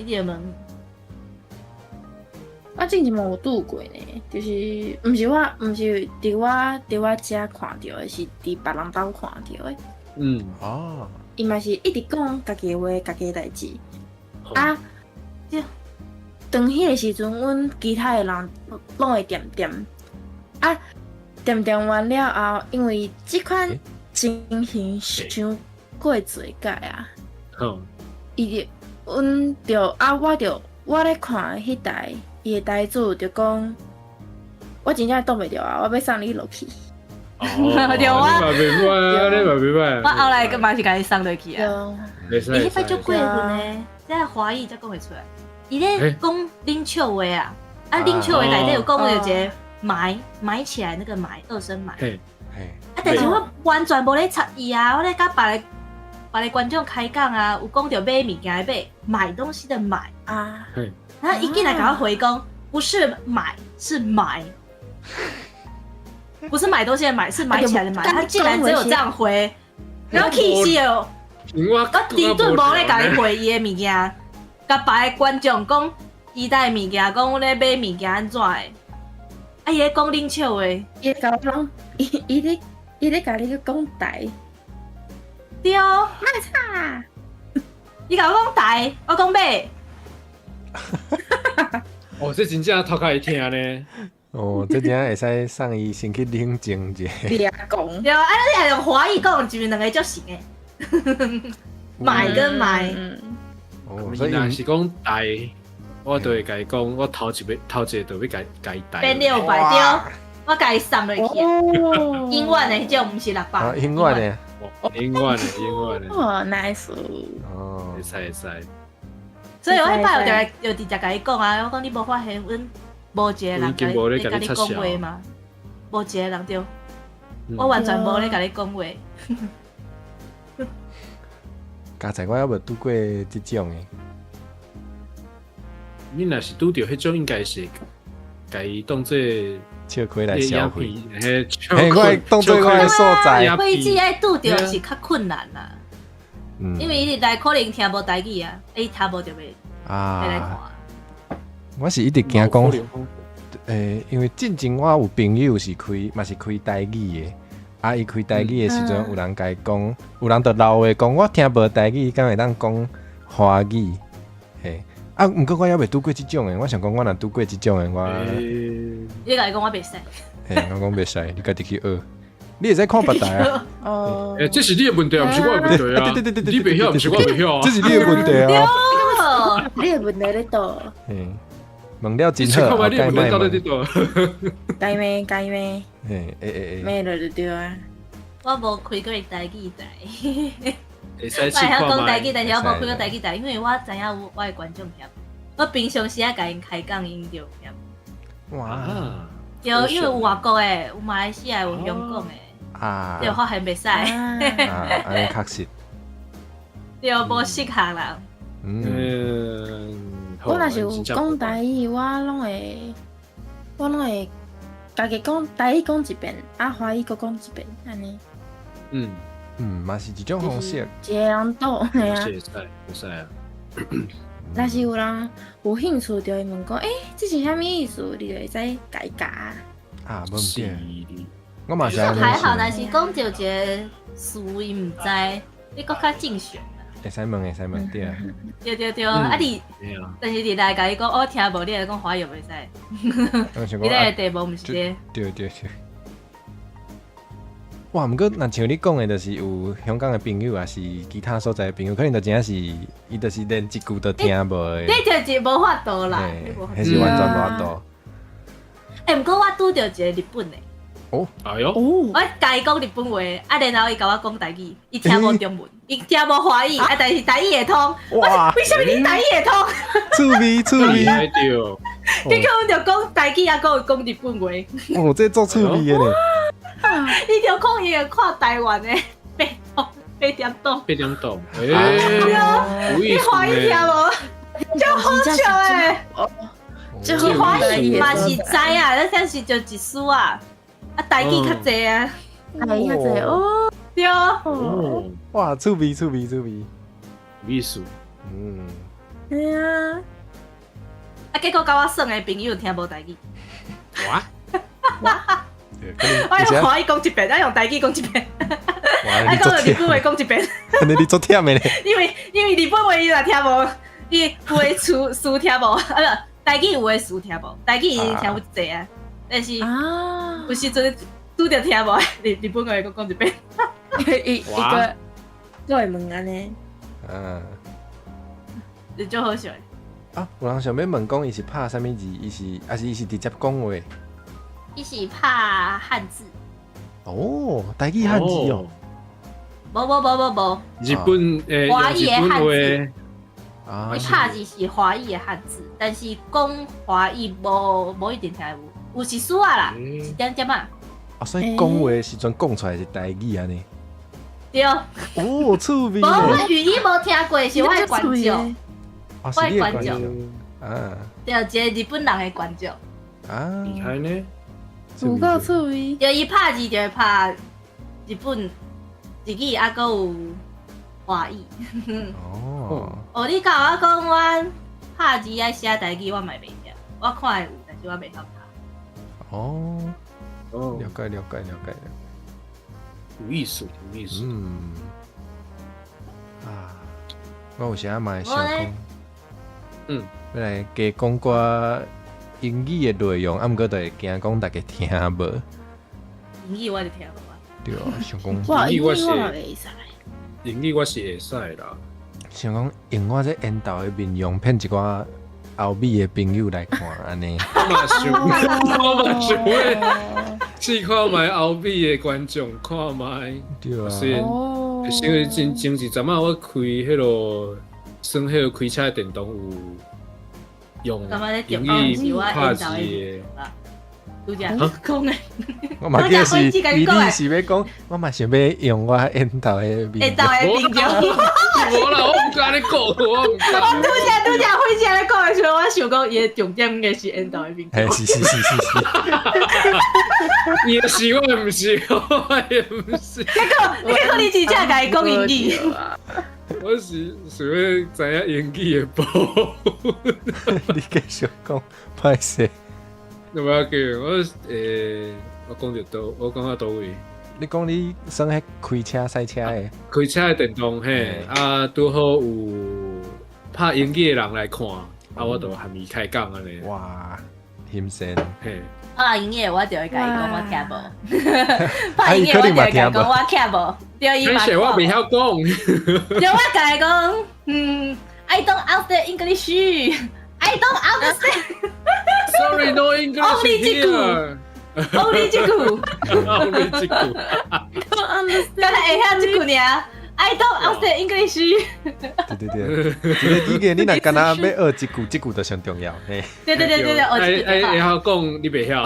我之前有拄过呢，就是毋是伫我遮看到的，是伫别人兜看到的。哦，伊嘛是一直讲家己的话、家己的代志。啊，当迄个时阵，阮其他的人拢会点啊，点完了后，因为即款情形伤过侪届啊，伊就阮着啊，我咧看迄台伊的台主就讲，我真正挡袂着啊，我要送你落去。对啊，你嘛袂歹。我后来个嘛是甲伊送落去啊。袂使。伊迄摆足过分呢，这华语才讲会出来。伊咧讲冷笑话啊，冷笑话内底有讲到一个埋起来那个埋2声埋。但是我完全无咧插伊啊，我咧甲别个观众开讲啊，有讲到买物件的买东西的买啊，然后伊竟然甲我回讲，不是买是买。不是买东西的买，是买起来的买。他竟然只有这样回，然后气死哦！我绝对无咧甲伊回伊的物件，甲别个观众讲伊带物件，讲阮咧买物件安怎的？啊，伊咧讲冷笑话，伊甲我讲，伊咧甲你讲台，对哦，卖惨！伊甲我讲台，我讲买。哦，这真正头壳会听呢。哦，这真会使送伊先去冷静者。掠讲。对啊，你系用华语讲，就是两个足行诶。买跟买。哦，所以若是讲台，我就会甲伊讲，我头一个就要甲伊台。变600对，我甲伊送落去。英文诶，迄种毋是600。英文诶。英文诶。哦 ，nice。哦，会使。所以我迄摆就直接甲伊讲啊，我讲你无发现阮无一个人甲你讲话嘛，无一个人对，我完全无咧甲你讲话。加在我还无拄过即种诶。你若是拄着迄种，应该是甲伊当做笑亏来消费。嘿，我当做我诶所在。飞机爱拄着是较困难啦。因为伊来可能听无台语啊，伊听无着要来看。我是一直惊讲，因为进前我有朋友是嘛是开台语的，啊，伊开台语的时阵，有人甲伊讲，有人就老话讲，我听无台语，敢会当讲华语，嘿，啊，毋过我还未拄过即种的，我想讲我若拄过即种的，我，你甲伊讲我袂使，嘿，我讲袂使，你家己去学。你会使看别台啊？哦，这是你的问题，毋是我的问题啊！对，你袂晓，毋是我袂晓啊！这是你的问题啊！你的问题咧倒？问了真好，我该问到底倒？该咩？咩了就对啊！我无开过台语台，会使试看看讲台语，但是我无开过台语台，因为我知影我的观众嫌，我平常时啊甲因开讲，因就嫌。哇！对，因为有外国诶，有马来西亚，有香港诶。对，发现袂使，安尼确实，对，无适合啦。我若是有讲台语，我拢会家己讲台语讲一遍，啊华语搁讲一遍，安尼。嘛是一种方式。一个人倒，系啊。会使啊。若是有人有兴趣，就会问讲，这是啥物意思？你就会使解教。啊，无毋对。我嘛是。还好，若是讲到一个词伊毋知，你搁较正常。会使问，对啊。对，啊你，但是你来甲伊讲，我听无，你来讲华语袂使。你个题目毋是咧。对。哇，毋过若像你讲的，就是有香港的朋友，也是其他所在的朋友，可能就真正是，伊就是连一句都听无的。你就是无法度啦，迄是完全无法度。毋过我拄着一个日本的，哎呦，我甲伊讲日本话，然后伊甲我讲台语，伊听无中文，伊听无华语，但是台语会通。哇，为什么你台语会通？趣味，哎对，你根本就讲台语，还讲日本话，哦，这做趣味的呢。伊就讲伊会看台湾的8点档，哎，有意你思华语听呢。无？就好笑诶！就你华语嘛是是知啊，但是就一丝啊，台语较济啊，哎呀，这哦，对。哦，哇，趣味，有意思。嗯，哎呀，结果甲我耍的朋友听无台语，哇，对，我用华语讲一遍，我用台语讲一遍，哇，你讲日做忝本话讲一遍，你做忝的呢。因为日本话伊若听无，伊有诶词听无，啊不，台语有诶词听无，台语伊听有济啊，但是啊，有时阵拄着听无，日本话讲一遍，一个各位问安尼，嗯，就足好笑的。啊，有人想要问讲，伊是拍啥物字？还是伊是直接讲话？伊是拍汉字，哦，台语汉字哦。无，日本诶，华语的用日汉字本话。啊伊拍字是华语的汉字，但是讲华语无一定听有，有时输啊啦，一点点啊，啊，所以讲话的时阵讲出来是台语安尼。对。哦，趣味无，我呢。语音无听过，是我的观众，啊，是你的观我的众嗯啊对，一个日本人的观众，啊，厉害呢。足够趣味，就伊拍字就会拍日本日语，还佫有华语。哦，哦，你甲我讲我拍字爱写台语，我嘛袂晓，我看会有，但是我袂晓拍。哦，哦，了解。有意思。嗯，啊，我有时仔嘛会想讲，我呢要来加讲寡英语的内容，啊，毋过就会惊讲大家听无，英语我就听无啊。对啊，想讲哇，因为英语我是我嘛袂使，英语我是会使啦。想讲用我这缘投的面容骗一寡欧美的朋友来看安尼。我嘛想，我嘛想要试看卖后美的观众看卖。对啊，虽然哦，因为前一阵啊，我开迄落算迄落开车的电动有用干嘛咧英电语动是我拍字缘投的。的，拄则讲的，我嘛计是我才伊你是要讲，我嘛想要用我缘投的面缘容。投的朋友。无啦，我毋敢你讲，我毋敢。我拄则开始咧讲的时候，我想讲伊的重点应该是缘投的朋嘿，友。是，也是，我也毋是，我也毋是。结果你真正甲伊讲英语，我是想要知影英语的部分。你继续讲，歹势。那么要紧，我讲着倒，我讲到倒位。你讲你算迄开车赛车的，开车的电动嘿，啊，拄好有拍英语的人来看，啊，我就含伊开讲安尼。哇，힘센。嘿，拍音乐我就会甲伊讲我听无，拍音乐我就会甲伊讲我听无，对伊嘛。而且我袂晓讲。对我甲伊讲，I don't understand English, I don't understand Sorry, no English Only here. only 这句， Only 这句。刚才会晓这句尔。I don't understand English。对，这个语言你若干那要学一句就上重要。嘿，对，我这句会晓讲，你袂晓。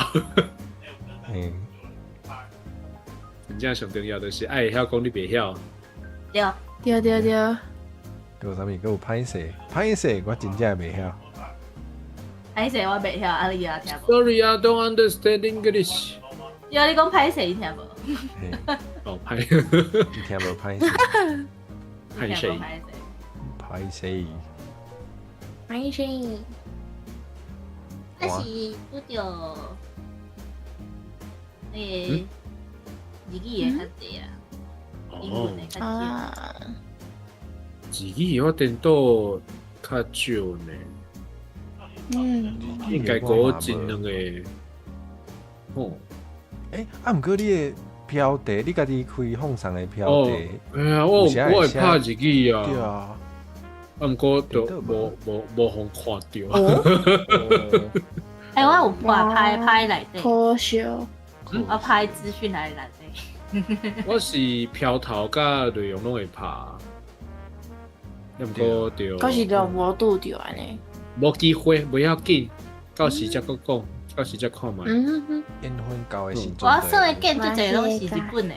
嗯，真正上重要就是爱会晓讲，你袂晓。对，还有啥物？还有歹势，我真正袂晓。歹势我袂晓，啊你也听无。 Sorry, I don't understand English. 对，你讲歹势伊听无？嘿，哦，歹你听无歹势？歹势。歹势。欢迎，但是拄着那个日语的较济啊，英哦文的较少。啊，日语我电脑较少呢，嗯，应该我真两个。哦。毋过你的标题，你家己开放上的标哦题，，哎呀，我会拍日语啊，对啊。毋过就无互看到。哎，我有拍内底，可惜，我拍资讯来来的。我是飘头甲内容拢会拍，要毋过就可是就无拄着安尼。无机会，袂要紧，到时才佫讲，到时才看卖。嗯，缘分到的时阵。我要算的见最侪拢是日本的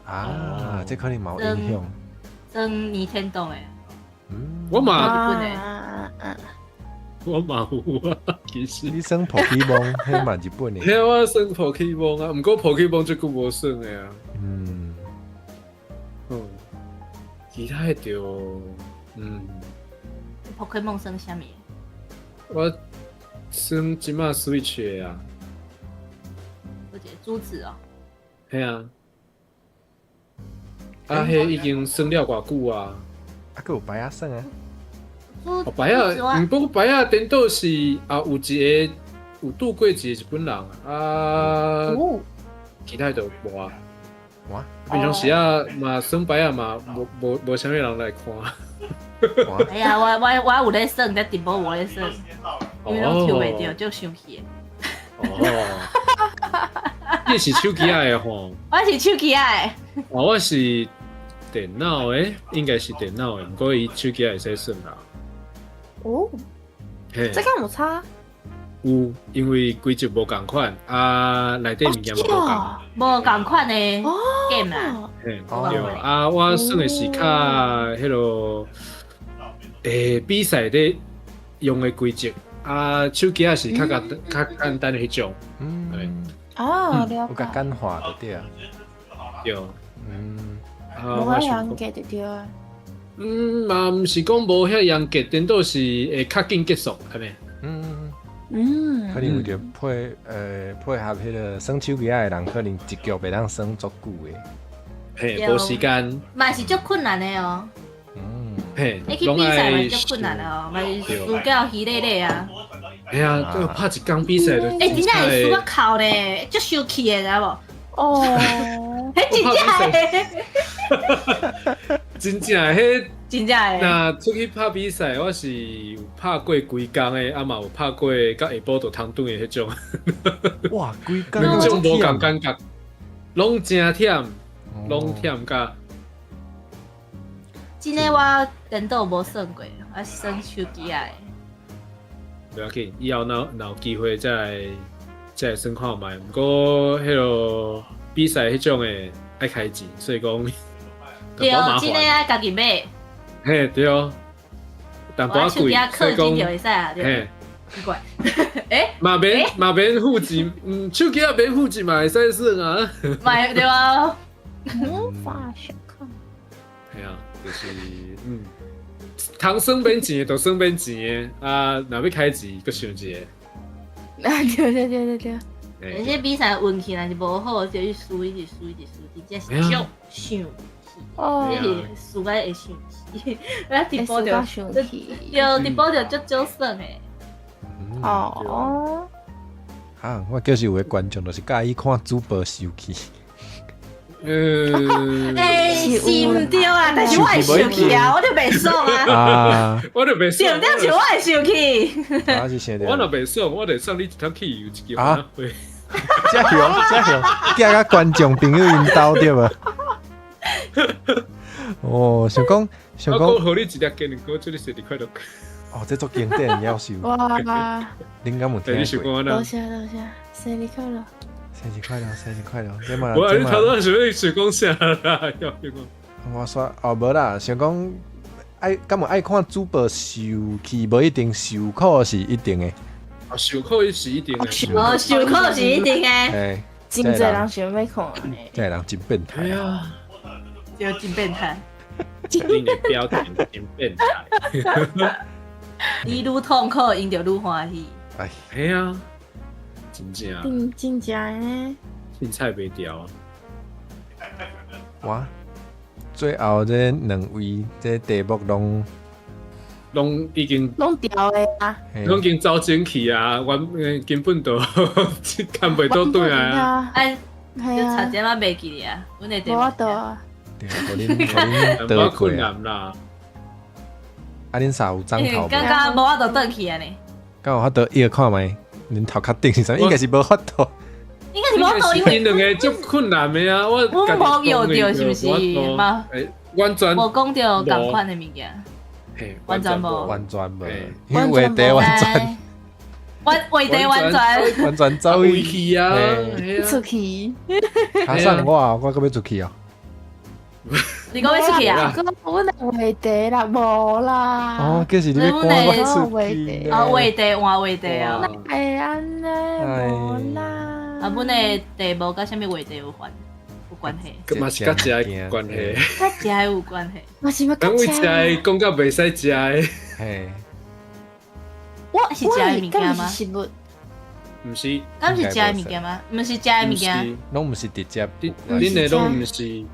啊。啊，这可能冇影响。真逆天动的。我嘛，有啊，其实。你算 Pokemon， 迄嘛日本的。嘿，我算 Pokemon 啊，毋过 Pokemon 最久无算的啊。其他的就Pokemon 算啥物？我算即马 Switch 的啊。有一个珠子哦。嘿啊。啊，迄已经算了偌久啊。啊，佮有牌啊算啊。牌啊，毋过牌啊，颠倒是啊，有一个有拄过一个日本人啊，其他就无啊。哇！平常时啊嘛算牌啊嘛，无啥物人来看。哎呀，我有咧算，但直播无咧算，因为拢抽袂着，就生气。你是手机仔的吼？我是手机仔的。我是电脑的，应该是电脑的，不过伊手机仔会使算啦。这敢有差？有，因为规则无共款，啊，内底物件无共，无共款的 game 啦。对啊，我算的是较迄落，比赛的用的规则，啊，手机仔是较简单的迄种。了解。有较简化就对啊。对。无遐严格就对啊。嘛毋是讲无遐严格，颠倒是会较紧结束安尼。可能有着配合迄个耍手机仔的人，可能一局袂当耍足久的。嘿，无时间。嘛是足困难的哦。嘿，你去比赛嘛足困难的哦，嘛是输到稀累累啊。哎呀，拍一工比赛就。真正会输到哭咧，足生气的，知无？迄真正的。真正迄。真正诶！那出去拍比赛，我是有拍过规工诶，啊嘛有拍过到下晡就通顿诶迄种。哇，规工迄种无共感觉，拢真忝，拢忝甲。真诶，我人都无算过，我算手机啊。不要紧，以后若有机会再来算看卖。不过迄落比赛迄种诶爱开钱，所以讲对，真诶爱家己买。嘿，对哦，但不贵，所以讲，嘿，奇怪，嘛免付钱，手机也免付钱嘛，会使算啊，买对啊，无法想看，系啊，就是通算免钱的就算免钱的，啊，若要开钱，搁想一个，对，有些比赛运气若是无好，就去输，一直输，真正是想。你是输个会生气，我直播就直播就足少算诶。我就是有个观众，就是介意看主播生气。是毋对啊，但是我会生气啊，我就袂爽啊。我就袂爽，对，是我会生气。我若袂爽，我就送你一条汽油，一支花灰。遮凶，惊甲观众朋友因兜对无？想讲，我互你一粒鸡蛋糕，祝你生日快乐。这足经典夭寿。哇！恁敢有听过？多谢，生日快乐！生日快乐！我你头拄想讲啥啦？我说无啦，想讲敢有爱看主播受气，无一定受苦是一定的。受苦是一定的。受苦是一定的。真侪人想要看呢。这人真变态啊！就真变态。你的标题真变态。你愈痛苦，因就愈欢喜。系啊，真正。真正呢？凊彩袂掉。哇！最后这两位这题目拢已经掉的啊，拢已经走前去啊，根本都看袂倒对来啊。就差点仔袂记啊，阮的题目。对，互恁倒困难啦。恁啥有涨头？刚刚无法度转去啊呢。敢有法度看卖？恁头壳顶是啥？应该是无法度。应应该是无图，因为因两个足困难的啊，我阮无摇着是毋是？嘛，完全无讲着共款的物件，完全无，完全无，因为话题完全话题完全完全走回去啊，出去，卡上我搁要出去哦。你讲要出去啊？我的话题啦，无啦。哦，就是你要赶我出去。哦，话题换话题啊。会安尼无啦。啊，阮的题目甲啥物话题有关系？嘛是甲食有关系，甲食有关系。我是要咱为食讲到袂使食的，嘿，我是食的物件吗是食物，毋是，敢是食的物件吗？毋是食的物件，拢毋是直接。恁的拢毋是。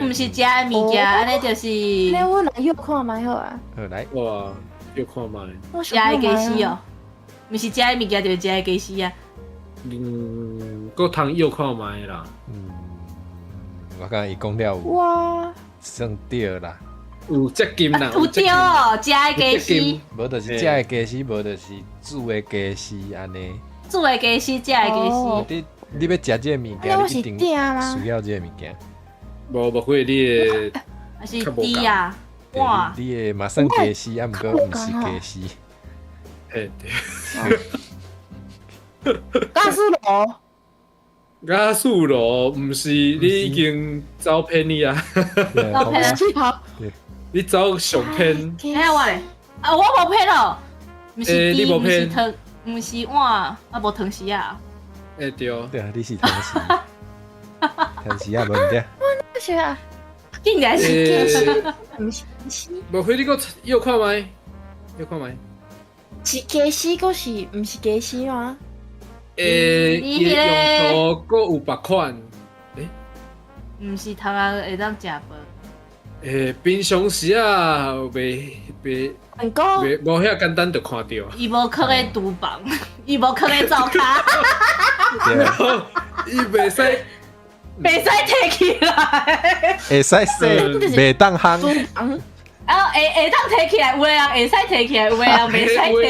毋是食的物件，安尼就是那我来又看卖好啊。好来，哇，要看卖。食的鸡丝哦，毋是食的物件就是食的鸡丝啊。搁通要看卖啦。我刚伊讲了有哇，算对啦。有接近啦，有对哦，食的鸡丝，无就是食的鸡丝，无就是煮的鸡丝安尼。煮的鸡丝，食的鸡丝。你要食这个物件，你一定需要这个物件。无会你的，还是猪啊？哇！你的嘛算鸡丝，啊毋过毋是鸡丝。嘿对。加速罗，加速罗毋是你已经走偏你啊？走偏啊！你走上偏。哎我嘞，啊我无偏哦，毋是猪，毋你无偏是汤，毋是碗，啊无汤匙啊。哎对。对啊，你是汤匙，汤匙啊无毋对。是啊，竟然是鸡丝，毋是鸡丝，无会你搁又看卖，又看卖。是鸡丝，佫是毋是鸡丝吗？伊的用途搁有别款。毋是通啊会当食无。平常时啊，袂很高，无遐简单就看到。伊无放咧厨房，伊无放咧灶骹，伊袂使。袂使摕起来。会使洗，袂当烘。啊，会当摕起来，有的人会使摕起来，有的人袂使摕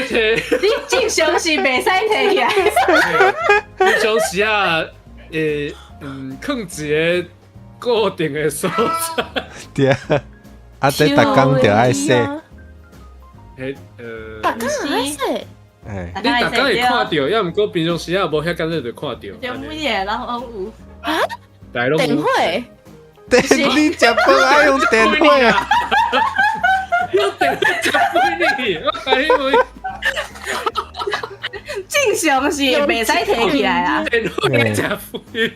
起来。你正常是袂使摕起来。平常时啊，放一个固定的所在。对啊，啊，这逐工就爱洗。迄逐工爱洗。哎，你逐工会看到，要毋过平常时啊，无遐简单就看到。就每个人拢有。电火，你食饭爱用电火啊？用电火食饭呢？我甲你问。正常是袂使摕起来啊。电火食饭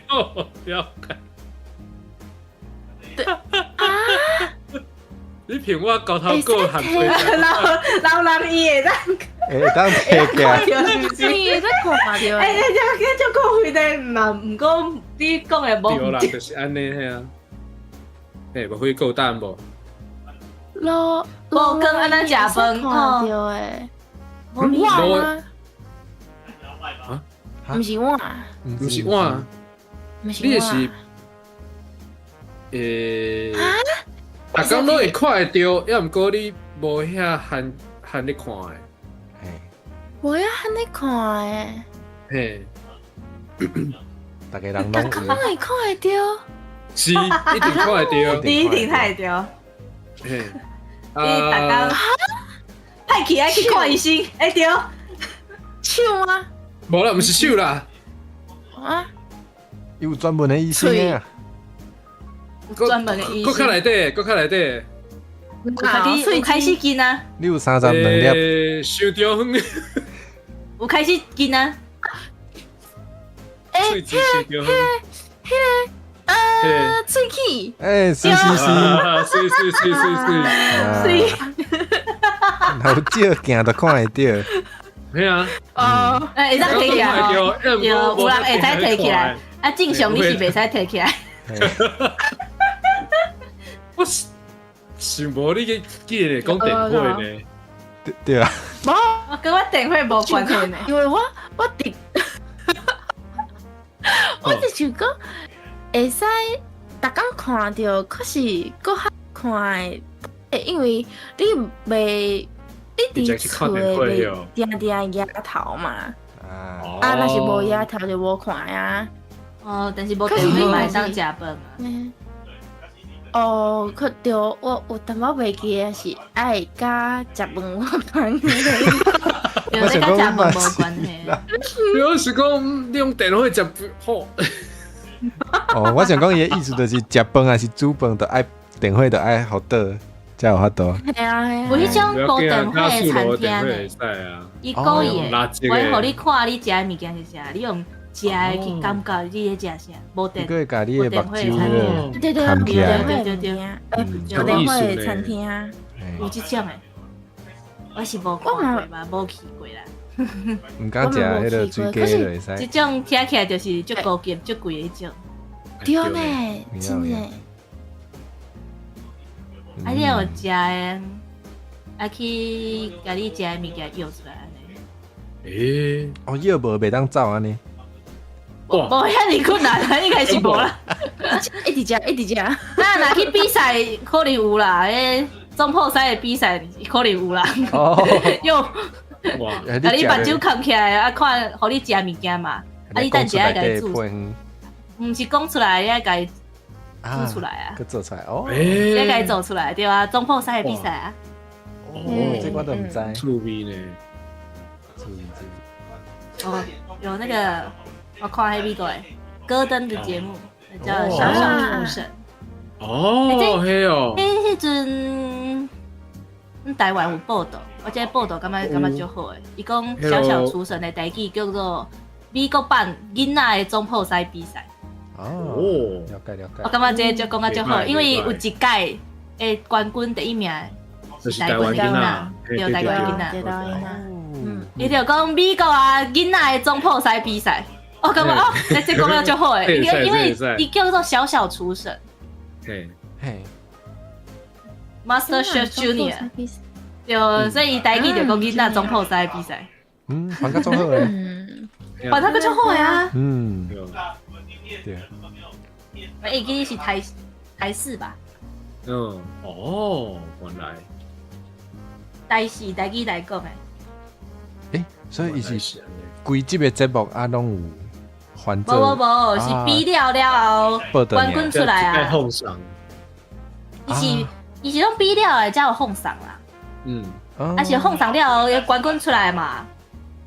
哦，了解。你骗我高头个含水。人伊会当。会当摕起来。你会在看嘛？对。哎，这讲回的嘛，毋过你讲的无。对啦，就是安尼嘿啊。无会够答案无？无跟安尼食饭看到诶，无米啊？啊？毋是碗，毋是碗，毋是你是逐工拢会看会到，要毋过你无遐限你看诶。无遐限你看诶。嘿，大家人逐拢工拢会看会到。是一定看会到。你一定睇到。嘿，你逐工派去爱去看医生，会着？手吗？无啦，毋是手啦。啊？有专门的医生啊。专门的医生。搁较内底，搁较内底。有开始筋啊？你有32粒？受着远。有开始筋啊？喙齿受着远。喙齿。哎，是。水。老少行就看会到。嘿啊。会当摕起来。有人会使摕起来。啊，正常你是袂使摕起来。我想无你个记咧讲电话呢？对啊。我跟我电话无关系呢。因为我直，我直想讲，会使逐工看到，可是搁较看诶，因为你伫厝诶，袂定定摇头嘛。啊，若是无遐条就无看呀。哦，但是无电话嘛会当食饭啊。哦，可对，我有淡薄袂记的是爱甲食饭有关系。有咧甲食饭无关系。有是讲你用电话食好。哦，我想讲伊的意思就是食饭还是煮饭，都爱电话都爱好倒，才有法度。系啊系啊。有迄种无电话的餐厅咧，伊故意的，为互你看你食的物件是啥，你用食的去感觉你咧食啥，无电。伊会甲你的目睭对对对，含起来。对，有电话的餐厅啊，有即种的。我是无看过嘛，无去过啦。毋敢食迄个水鸡就会使。即种听起来就是足高级、足贵的迄种。对呢，真的。啊，你有食的，啊去甲你食的物件摇出来安尼。哦，摇无袂当走安尼。无遐尼困难啦，应该是无啦。一直食。那若去比赛可能有啦，迄中破赛的比赛可能有啦。哦。哟。哇！啊，你目睭藏起来，啊看，互你食物件嘛。啊，你等下爱甲伊煮。毋是讲出来，你爱甲伊煮出来啊。佮做出来哦。你爱甲伊做出来对啊，中破赛的比赛啊。哦，这我都毋知。趣味呢？哦，有那个我看迄美国的戈登的节目，叫《小小厨神》。哦，嘿哦。迄阵，台湾有报道，我这报道感觉足好诶。伊讲《小小厨神》的第一季叫做美国版囡仔的总破赛比赛。哦，了解。我感觉这就讲足好，因为有一届的冠军第一名是台湾囡仔，对台湾囡仔。伊就讲美国啊囡仔的总破赛比赛，我感觉哦，这讲得足好诶，因为伊叫做小小厨神。嘿。Master Chef Junior， 对，所以伊第一季就讲囡仔总破赛比赛。反正足好诶。反正个足好诶啊。对。我记得是台视吧。哦，原来。台视台语来讲诶。所以伊是规集的节目啊，拢有翻做。无，是比了后冠军出来啊。奉上。伊是拢比了诶，才有奉上啦。啊是奉上了后，冠军出来嘛。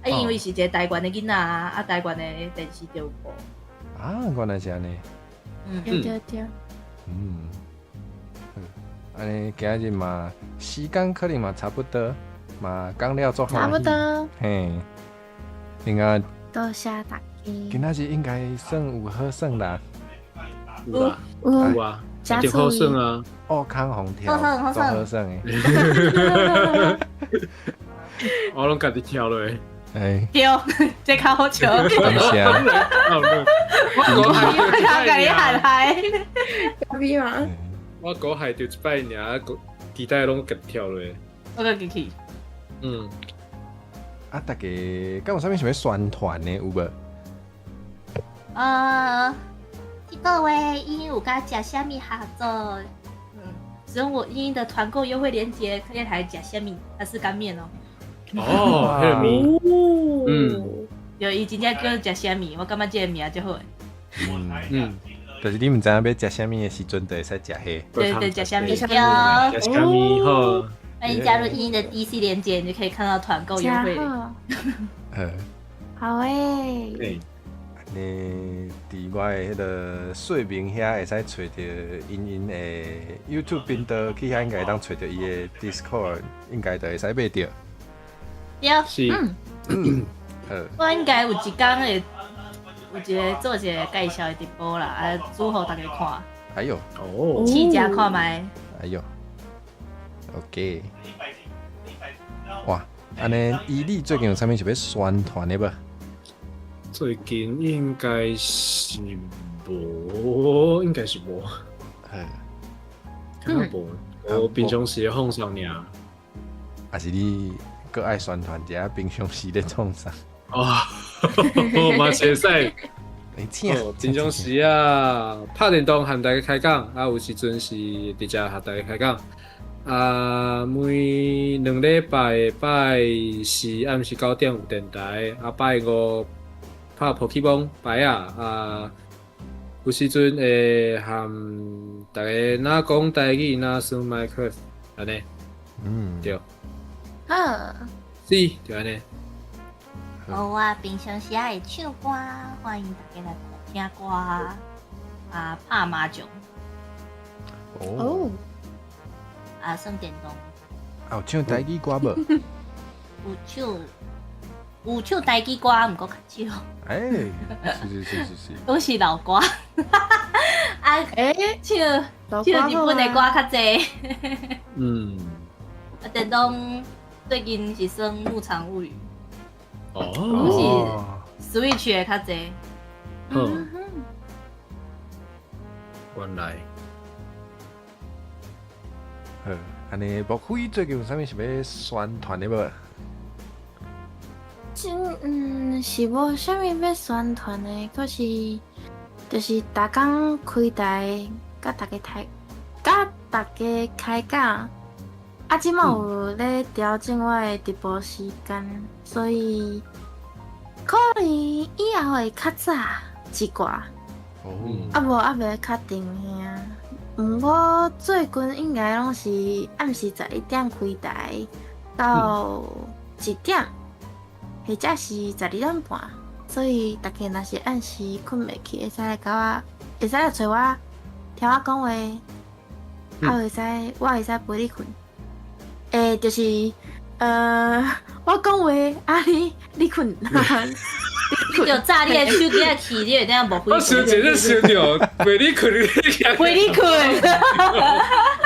啊，因为是一个台湾的囡仔啊，台湾的电视就有播。原来是安尼。对。安尼今日嘛，时间可能嘛差不多，嘛讲了做差不多。嘿，应该多谢大家。今仔日应该算有好算啦。有啊，一定好算啊。乌康红跳，做好算诶。我拢家己跳落。对，这较好笑。感谢。我甲你喊嗨。隔壁嘛。我狗海就一摆尔，期待拢甲跳落。我个记起。大家敢有啥物想要宣传呢？有无？各位英有甲食虾米合作？使用我英的团购优惠链接，可以来食虾米还是干面哦。迄个名。有伊真正叫食虾米，我感觉这个名就好。就是你毋知影要食虾米的时阵，就会使食迄。对，食虾米对。食虾米好。欢迎加入英的 DC 链接，你就可以看到团购优惠。好诶。你伫我的迄个说明遐会使找到因的 YouTube 频道，去遐应该会当找到伊的 Discord， 应该就会使买到。对。是。我应该有一天会有一个做一个介绍的直播啦，煮互大家看。哎呦。试食看卖。哎呦。OK。哇，安尼伊你最近有啥物想要宣传的无？最近应该是无，看到无，我平常时放上尔。还是你搁爱宣传一下平常时咧创啥？嘛是会使。平常时啊，拍电动和大家开讲，有时阵是直接和大家开讲。每2礼拜拜4暗时9點有電台，拜5拍 Pokemon 牌有時陣會和大家哪講台語哪算 Minecraft 安尼，對，是就安尼。我平常时也会唱歌，欢迎大家来听歌拍麻将哦，耍电动。有唱台语歌无？有唱台语歌，毋过较少。哎，是，都是老歌。唱日本的歌较济。电动最近是耍《牧场物语》。是 Switch 的较济。原来。安尼莫非最近有啥物是要宣传的无？是无啥物要宣传的，可是就是逐工开台，甲大家开讲。即马有咧调整我的直播时间，所以可能以后会较早一寡。无还袂确定遐。我最近应该拢是暗时11点开台，到1点，或者是12点半。所以大家若是暗时困袂去，会使来找我，听我讲话，我会使陪你困。就是我讲话你困。就炸你的手机的气，你会等下无回。我想一日想着陪你困，陪你困。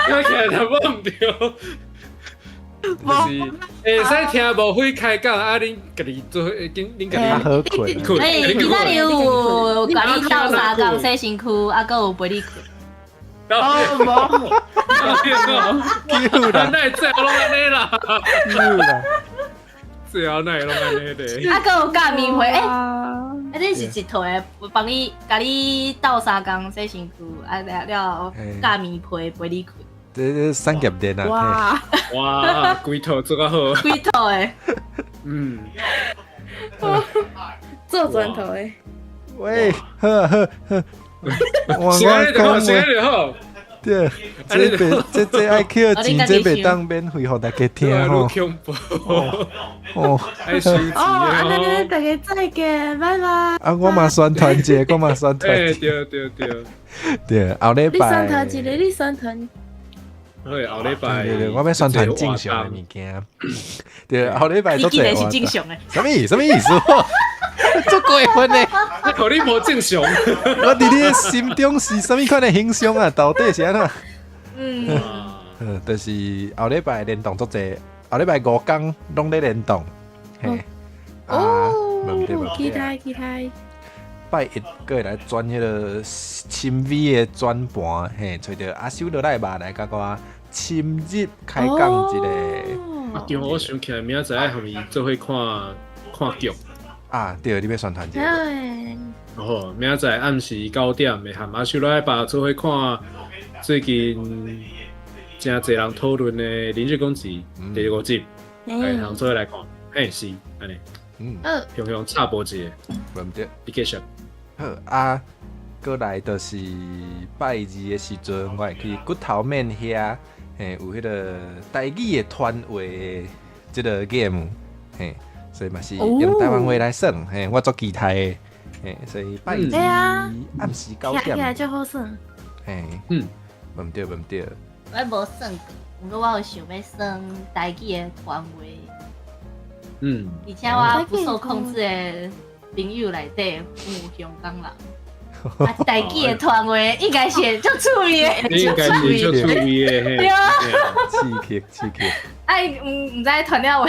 我起来淡薄毋对。就是会使听无会开讲，恁家己做，恁家己好困。今仔日有甲你斗相共洗身躯，佮有陪你困。无。救啦！那最后拢安尼啦。救啦！最后那会拢安尼咧。佮有甲面陪这是一套的，帮你甲你斗相共洗身躯，了甲面陪你困。这三级电啊！哇，规套做较好。规套的。做砖头的。喂，好。时间就好。对，这爱捡钱，这袂当免费互大家听吼。爱收钱安尼大家再见，拜拜。我嘛宣传者，对，后礼拜。你宣传一个，你宣传。对，后礼拜。对，我要宣传正常的物件。对，后礼拜都做。你是正常的。什么意思？做过分的，我靠你无正常。我伫你的心中是什么款的形象啊？到底是安怎？就是后礼拜联动足济，后礼拜5天拢咧联动。期待。拜一个来转迄个深 V 的转盘，找着阿修落来吧，来甲我深入开讲一个。对，我想起来明仔载和伊做伙看剧。对，你要宣传者。明仔载暗时9點，会和阿修来吧做伙看最近真侪人讨论的《临日公职》第5集，通做伙来看。是安尼。平常插播一下。唔对。你继续。好过来就是拜二的时阵，我会去骨头面遐，有迄个台语的团话即个 game，所以嘛是用台湾话来耍，我做期待的，所以拜二暗时9點，听起来就好耍。唔对，我无耍过，不过我有想要耍台语的团话。而且我不受控制的朋友内底有香港人，台语的团话应该是足趣味的，应该是足趣味的，对啊，刺激。唔知团了话。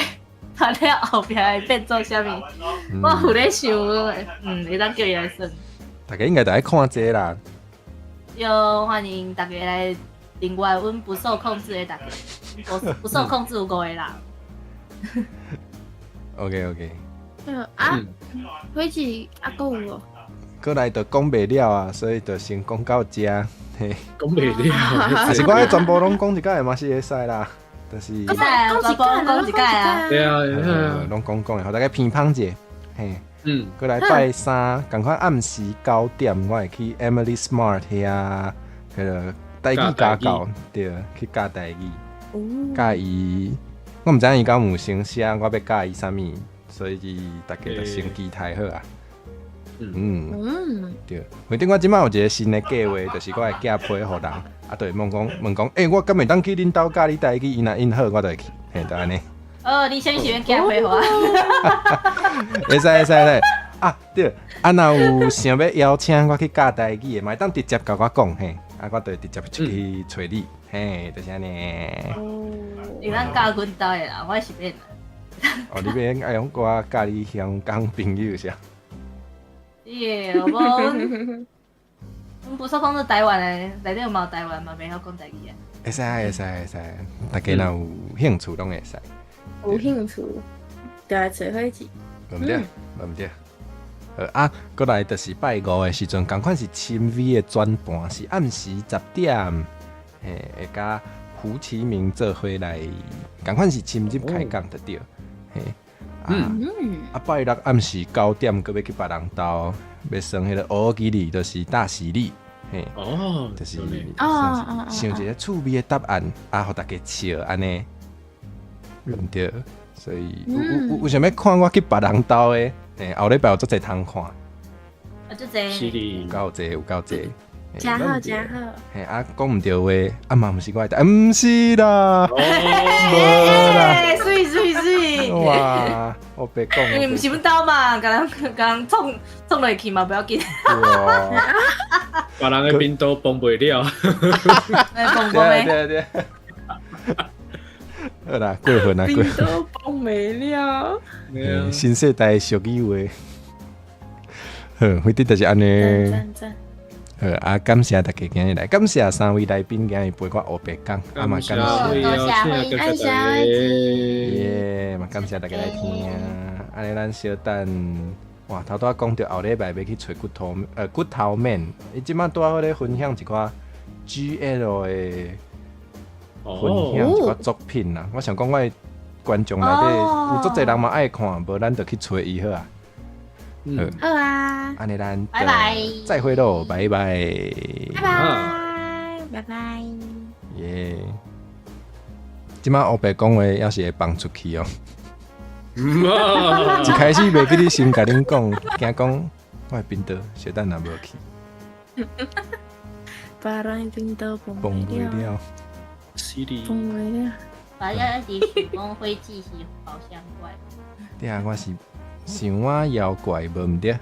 团了后壁会变做啥物？我有咧想，会当叫伊来耍。大家应该都爱看这啦。就欢迎大家来另外阮不受控制的大家，不受控制有5个人。OK。回去还佫有哦。过来就讲袂了啊，所以就先讲到这。嘿，讲袂了，还是我爱全部拢讲一届嘛是会使啦，但是会使啊，全部讲一届啊。对啊，拢讲讲的，互大家偏芳者，嘿。过来拜三，赶快暗时9点，我会去 Emily Smart 遐，迄个台语家教，对，去教台语，教伊，我毋知影伊敢有先写，我要教伊啥物，所以大家就先期待好啊。对，反正我即摆有一个新的计划，就是我会寄批互人，啊，对，问讲，我敢会当去恁兜教你台语，伊若应好，我就会去，嘿，就安尼。你先喜欢寄回我。会使啊，对，啊，若有想要邀请我去教台语的，嘛当直接甲我讲嘿，啊，我就直接出去找你，嘿，就是安尼。你咱教阮兜的啦，我是免。哦，你免爱用我教你香港朋友是啊？耶，阮不受控制台湾的，内底有冇台湾嘛，袂晓讲台语啊。会使，大家若有兴趣拢会使。有兴趣，就来找伙一。无毋对。啊，过来就是拜五的时阵，同款是亲 V 的转盘，是暗时10点，会甲胡其明做伙来，同款是深入开讲就对。拜六暗时9点，搁要去别人兜，要算迄个乌鸡哩，就是大喜利，就是想一个趣味的答案，啊，互大家笑安尼。毋对，所以有想要看我去别人兜的，后礼拜有足侪通看，就这，有够济，真好。嘿，啊，讲毋对话，啊嘛毋是我的，毋是啦，无啦，水，哇，我别讲，你毋是阮兜嘛，甲人冲落去嘛，不要紧。别人的面都崩袂了，对。好啦，过分啦，过分。都崩没了。新世代俗语话，好，反正就是安尼。赞。好啊，感谢大家今日来，感谢3位来宾今日陪我黑白讲，啊嘛感谢，耶，嘛感谢大家来听。安尼咱小等，哇，头拄讲到后礼拜要去找骨头面，伊即摆拄好咧分享一寡 GL 的。分享一个作品啦，我想讲我的观众内底有足侪人嘛爱看，无咱就去找伊好啊。好啊，安尼咱拜拜，再会喽，拜拜，拜拜，耶！即摆黑白讲话要是会放出去哦。一开始袂记你先甲恁讲，惊讲我的频道小等若无去，别人频道崩袂了。崩没了，大家一直想讲灰记是好像怪。对啊，我是想我妖怪，无毋对。